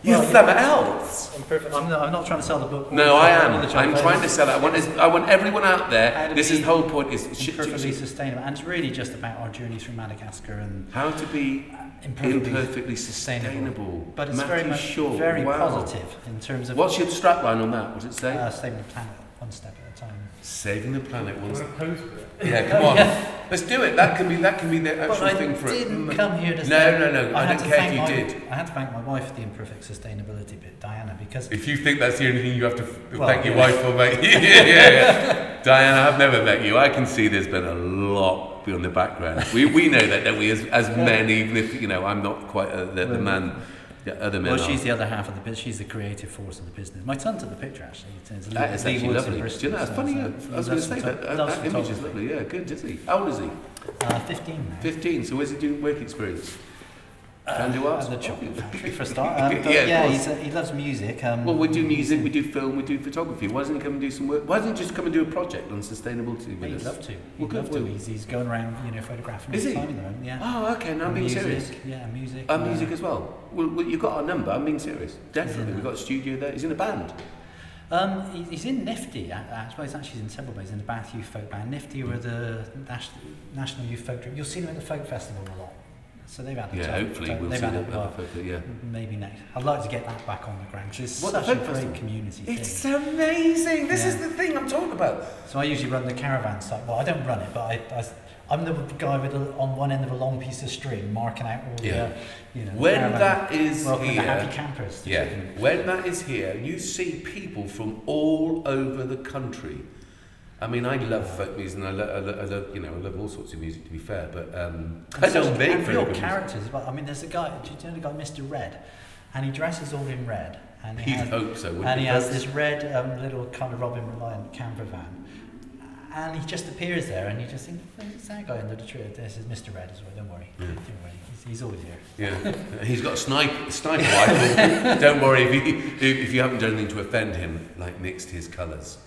You're something else. I'm perfect. I'm not trying to sell the book. No, I am. I'm trying to sell it. I want everyone out there. This is the whole point. Is imperfectly sustainable, and it's really just about our journey through Madagascar and how to be imperfectly sustainable. But it's very positive in terms of. What's your strapline on that? What does it say? Statement of planet. one step at a time. Saving the planet one step. Pose for it. Yeah, come on. Let's do it. That can be the actual thing for it. I didn't come here to No. I don't care if you did. I had to thank my wife for the imperfect sustainability bit, Diana, because... If you think that's the only thing you have to thank your wife for, mate. yeah. Diana, I've never met you. I can see there's been a lot beyond the background. We know that, don't we, as men, even if, I'm not quite the man... Yeah, other men. Well, she's the other half of the business. She's the creative force of the business. My son took the picture, actually. That is actually lovely. Do you know, it's funny. I was going to say that image is lovely. Yeah, good. Is he? How old is he? 15 now. 15. So where's he doing work experience? Can do art. The chocolate factory for a start. He loves music. Well, we do music, we do film, we do photography. Why doesn't he come and do some work? Why doesn't he just come and do a project on sustainability with us? He'd love to. He'd love to. He's going around, photographing. Is he? Time at the moment, yeah. Oh, okay. Now I'm being serious. Yeah, music. Music as well. Well, you've got our number. I'm being serious. Definitely. We've got a studio there. He's in a band. He's in Nifty. I suppose actually in several ways. In the Bath Youth Folk Band. Nifty were the National Youth Folk Group. You'll see them at the Folk Festival a lot. So they've had hopefully we'll see that. Maybe next. I'd like to get that back on the ground because it's such a great community thing. It's amazing. This is the thing I'm talking about. So I usually run the caravan site. Well, I don't run it, but I'm the guy on one end of a long piece of string marking out all the, when that is welcome here, the happy campers. When that is here, you see people from all over the country. I mean, I love folk music, and I love all sorts of music. To be fair, but I don't make real characters. But I mean, there's a guy. Do you know the guy, Mr. Red? And he dresses all in red. And he has this red little kind of Robin Reliant camper van. And he just appears there, and you just think, it's that guy under the tree. This is Mr. Red as well. Don't worry, don't worry. He's always here. Yeah, he's got a sniper rifle. Don't worry if you haven't done anything to offend him, like mixed his colours.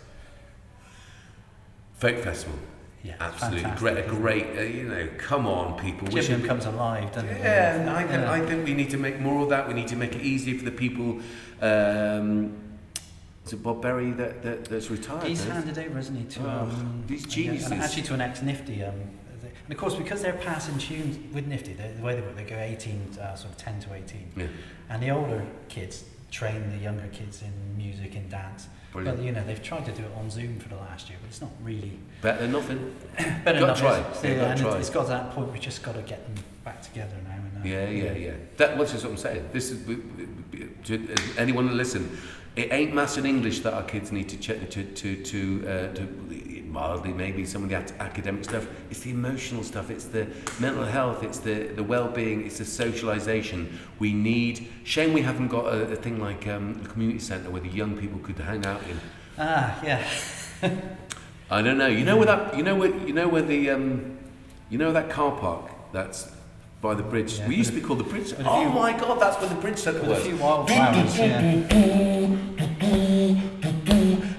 Folk Festival. Yeah, absolutely great. Come on, people. Chippenham comes alive, doesn't it? Yeah, and I think we need to make more of that. We need to make it easier for the people. Is it Bob Berry that's retired? He's handed over, isn't he, to these geniuses. And actually to an ex-Nifty. And of course, because they're passing tunes with Nifty, the way they work, they go 18, sort of 10 to 18. Yeah. And the older kids train the younger kids in music and dance. Brilliant. But they've tried to do it on Zoom for the last year, but it's not really better than nothing. Better than nothing. Try. It's got to that point. We've just got to get them back together now. Yeah. That's just what I'm saying. This is anyone to listen. It ain't maths and English that our kids need to mildly maybe some of the academic stuff. It's the emotional stuff. It's the mental health. It's the well-being. It's the socialisation. We need. Shame we haven't got a thing like a community centre where the young people could hang out in. Yeah. I don't know. You know where that car park that's by the bridge. We used to be called the bridge. Oh my God, that's where the bridge centre was. A few wildflowers.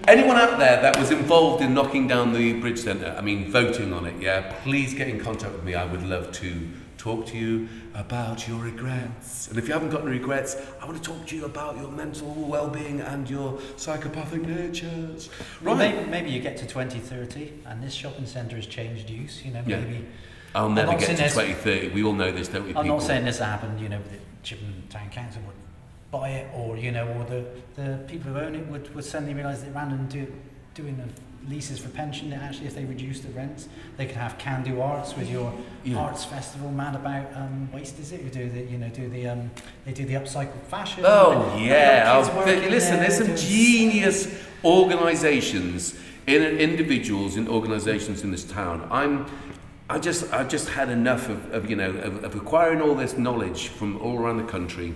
Anyone out there that was involved in knocking down the bridge centre, voting on it, please get in contact with me. I would love to talk to you about your regrets. And if you haven't got any regrets, I want to talk to you about your mental well-being and your psychopathic natures. Right. Well, maybe you get to 2030 and this shopping centre has changed use, maybe... I'll never get to 2030. We all know this, don't we, I'm not saying this happened, the Chippenham Town Council would buy it, or the people who own it would suddenly realise that rather than doing the leases for pension, that actually if they reduce the rents, they could have can-do arts with your arts festival, Mad About Waste, is it? Who do they do the upcycled fashion? Oh yeah, listen, there's some genius organisations, individuals in organisations in this town. I just had enough of acquiring all this knowledge from all around the country,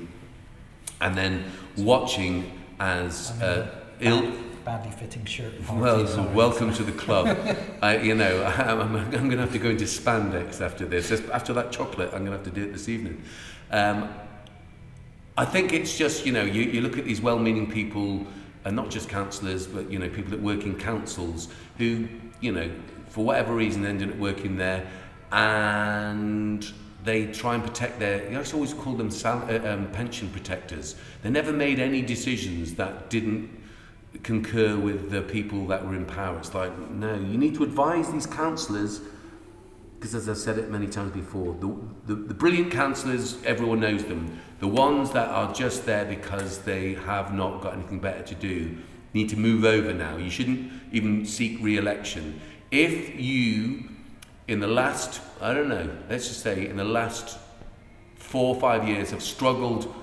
and then watching as badly fitting shirt. Welcome to the club. I'm going to have to go into spandex after this. After that chocolate, I'm going to have to do it this evening. I think it's just you look at these well-meaning people, and not just councillors, but people that work in councils who for whatever reason ended up working there, and they try and protect their, I always call them pension protectors. They never made any decisions that didn't concur with the people that were in power. It's like, no, you need to advise these councillors, because as I've said it many times before, the brilliant councillors, everyone knows them. The ones that are just there because they have not got anything better to do, need to move over now. You shouldn't even seek re-election. If you, in the last, I don't know, let's just say in the last 4 or 5 years have struggled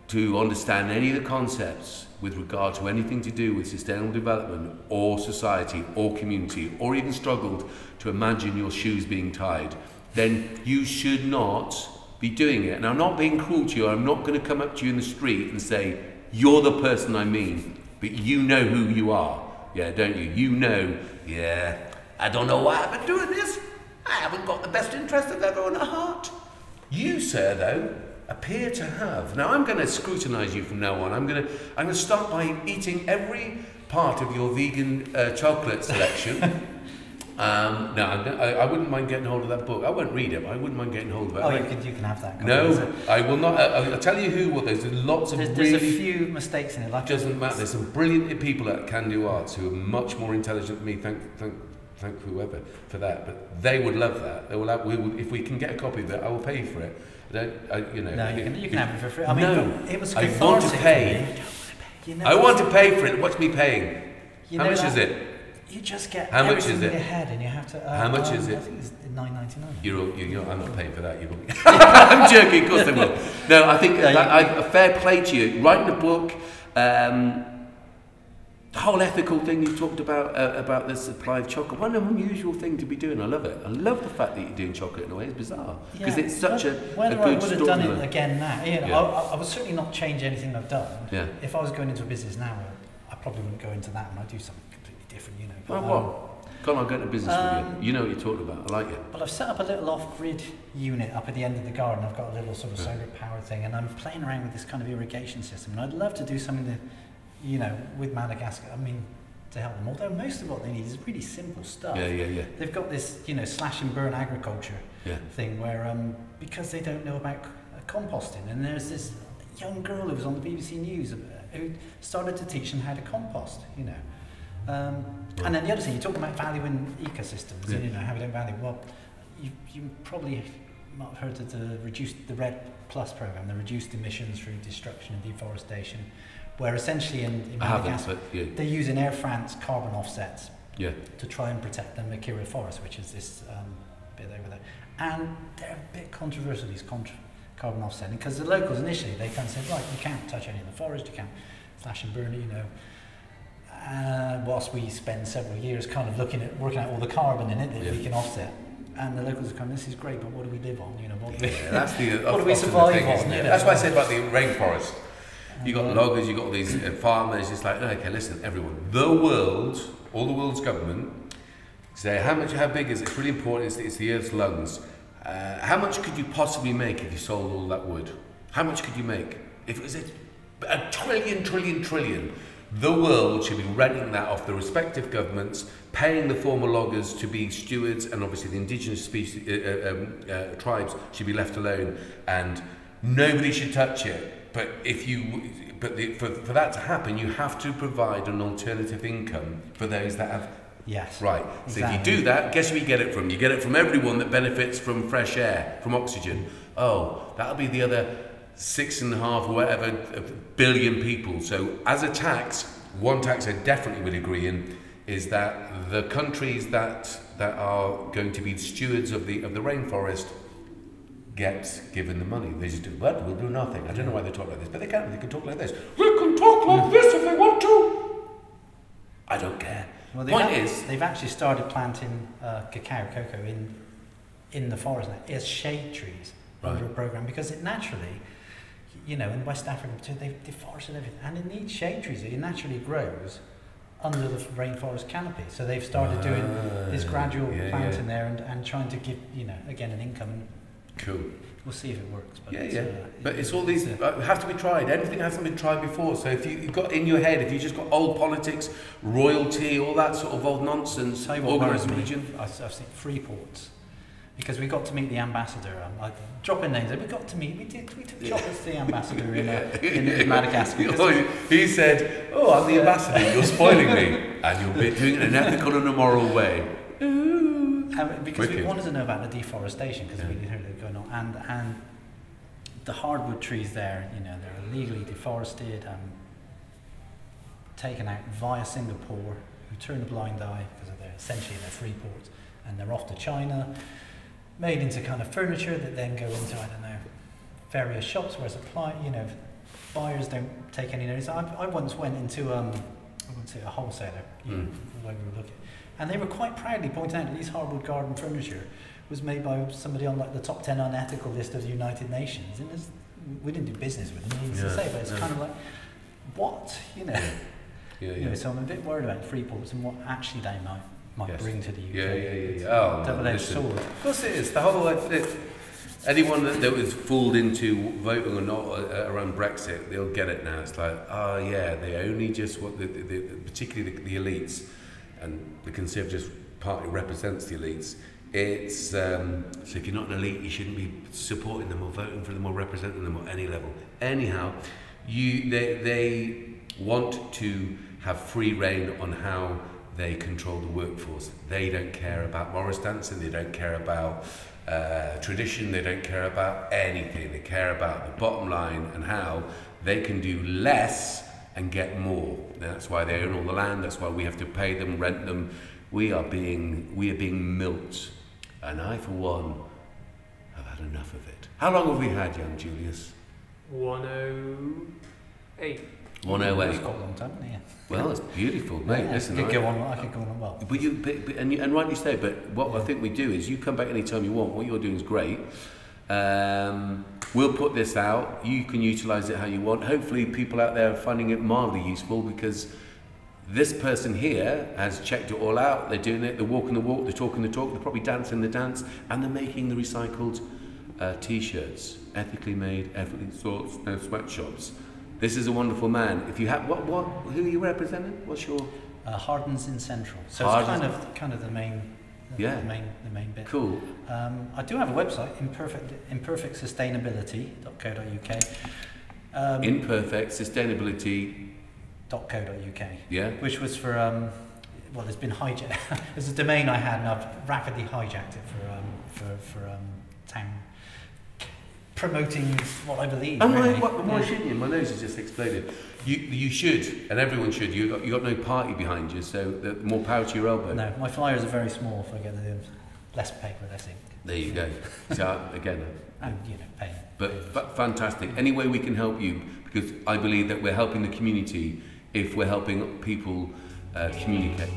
to understand any of the concepts with regard to anything to do with sustainable development or society or community, or even struggled to imagine your shoes being tied, then you should not be doing it. And I'm not being cruel to you. I'm not going to come up to you in the street and say, you're the person I mean, but you know who you are. Yeah, don't you? You know, yeah, I don't know why I've been doing this. I haven't got the best interest of everyone at heart. You, sir, though, appear to have. Now I'm going to scrutinise you from now on. I'm going to start by eating every part of your vegan chocolate selection. No, I wouldn't mind getting hold of that book. I won't read it, but I wouldn't mind getting hold of it. Oh, you can have that. No, I will not. I'll tell you who. Well, there's lots of there's really. a few mistakes in it. Like Doesn't matter. There's some brilliant people at Can Do Arts who are much more intelligent than me. Thank whoever for that. But they would love that. They will have, if we can get a copy of it, I will pay for it. You know. No, you can have it for free. I mean, no, it was I want to pay. I want to pay for it. What's me paying? How much is it? You just get how much is in it? your head, and you have to. How much is it? I think it's $9.99. You're, I'm not paying for that. I'm joking. Of course they will. No, I think a fair play to you. Writing a book, the whole ethical thing you talked about the supply of chocolate. What an unusual thing to be doing. I love it. I love the fact that you're doing chocolate in a way. It's bizarre because it's such a good Whether I would have done it story. again now, I would certainly not change anything I've done. Yeah. If I was going into a business now, I probably wouldn't go into that, and I'd do something completely different. You know. Well, what? Come on, I'll go into business with you. You know what you're talking about. I like it. But I've set up a little off-grid unit up at the end of the garden. I've got a little sort of solar power thing, and I'm playing around with this kind of irrigation system. And I'd love to do something that, you know, with Madagascar. I mean, to help them. Although most of what they need is really simple stuff. Yeah. They've got this, you know, slash and burn agriculture thing where because they don't know about composting, and there's this young girl who was on the BBC News who started to teach them how to compost. You know. And then the other thing, you're talking about valuing ecosystems, and you know how we don't value. Well, you probably might have heard of the RED Plus program, the reduced emissions through destruction and deforestation, where essentially in Madagascar they're using Air France carbon offsets to try and protect the Makira forest, which is this bit over there. And they're a bit controversial, these carbon offsetting, because the locals initially they kind of said, right, you can't touch any of the forest, you can't slash and burn it, you know. Whilst we spend several years kind of working out all the carbon in it that we can offset, and the locals are coming, this is great, but what do we live on? You know, what do we survive on? Isn't it? That's what I said about the rainforest. You got loggers, you got all these farmers. It's like, okay, listen, everyone, the world, all the world's government say how big is it? It's really important. It's the Earth's lungs. How much could you possibly make if you sold all that wood? How much could you make if it was a trillion? The world should be renting that off the respective governments, paying the former loggers to be stewards, and obviously the indigenous species, tribes should be left alone, and nobody should touch it. But for that to happen, you have to provide an alternative income for those that have. Yes. Right. Exactly. So if you do that, guess where you get it from? You get it from everyone that benefits from fresh air, from oxygen. Oh, that'll be the other 6.5 or whatever billion people. So as a tax, one tax I definitely would agree in is that the countries that are going to be stewards of the rainforest get given the money. They just do, but we'll do nothing. I don't know why they talk like this, but they can. They can talk like this. They can talk like this if they want to. I don't care. Well, they've actually started planting cocoa in the forest now as shade trees under a program, because it naturally, you know, in West Africa they've deforested everything, and it needs shade trees. It naturally grows under the rainforest canopy. So they've started doing this gradual planting there and trying to give, you know, again, an income. Cool. We'll see if it works. But but it's all these have to be tried. Everything hasn't been tried before. So if you've got in your head, if you just got old politics, royalty, all that sort of old nonsense, organised religion. I think Freeports, because we got to meet the ambassador. Dropping names. We got to meet. We took chocolates to the ambassador in Madagascar. He said, "Oh, I'm the ambassador. You're spoiling me, and you're doing it in an ethical and a moral way." Because we wanted to know about the deforestation, because we heard it going on, and the hardwood trees there, you know, they're illegally deforested. taken out via Singapore, who turn a blind eye because of essentially they're free ports, and they're off to China, made into kind of furniture that then go into, I don't know, various shops where buyers don't take any notice. I once went into a wholesaler, where we were looking, and they were quite proudly pointing out that these hardwood garden furniture was made by somebody on like the top 10 unethical list of the United Nations, and we didn't do business with them, needless to say, but it's kind of like, what, so I'm a bit worried about free ports and what actually they might bring to the UK. Oh, double-edged sword. Of course it is. The whole anyone that was fooled into voting or not around Brexit, they'll get it now. It's like, they only just what particularly the elites, and the Conservative Party represents the elites. It's so if you're not an elite, you shouldn't be supporting them or voting for them or representing them at any level. Anyhow, they want to have free rein on how they control the workforce. They don't care about Morris dancing, they don't care about tradition, they don't care about anything. They care about the bottom line and how they can do less and get more. That's why they own all the land, that's why we have to pay them, rent them. We are being milked. And I, for one, have had enough of it. How long have we had, young Julius? 108. 108. It's got a long time, yeah. Well, it's beautiful, mate. Listen, I could go on well. And rightly so. But what I think we do is you come back anytime you want. What you're doing is great. We'll put this out. You can utilise it how you want. Hopefully, people out there are finding it mildly useful because this person here has checked it all out. They're doing it. They're walking the walk. They're talking the talk. They're probably dancing the dance, and they're making the recycled T-shirts, ethically made, ethically sourced, no sweatshops. This is a wonderful man. If you have who are you representing? What's your Hardens in Central? So Hardens. It's kind of the main bit. Cool. I do have a website, imperfectsustainability.co.uk. Imperfect Sustainability. .co.uk. Yeah. Which was for there's been hijacked. There's a domain I had, and I've rapidly hijacked it for town promoting what I believe. And why shouldn't you? My nose has just exploded. You should, and everyone should. You got no party behind you, so the more power to your elbow. No, my flyers are very small. If I get less paper, less ink. There you go. So again, and pain. But fantastic. Any way we can help you, because I believe that we're helping the community if we're helping people communicate.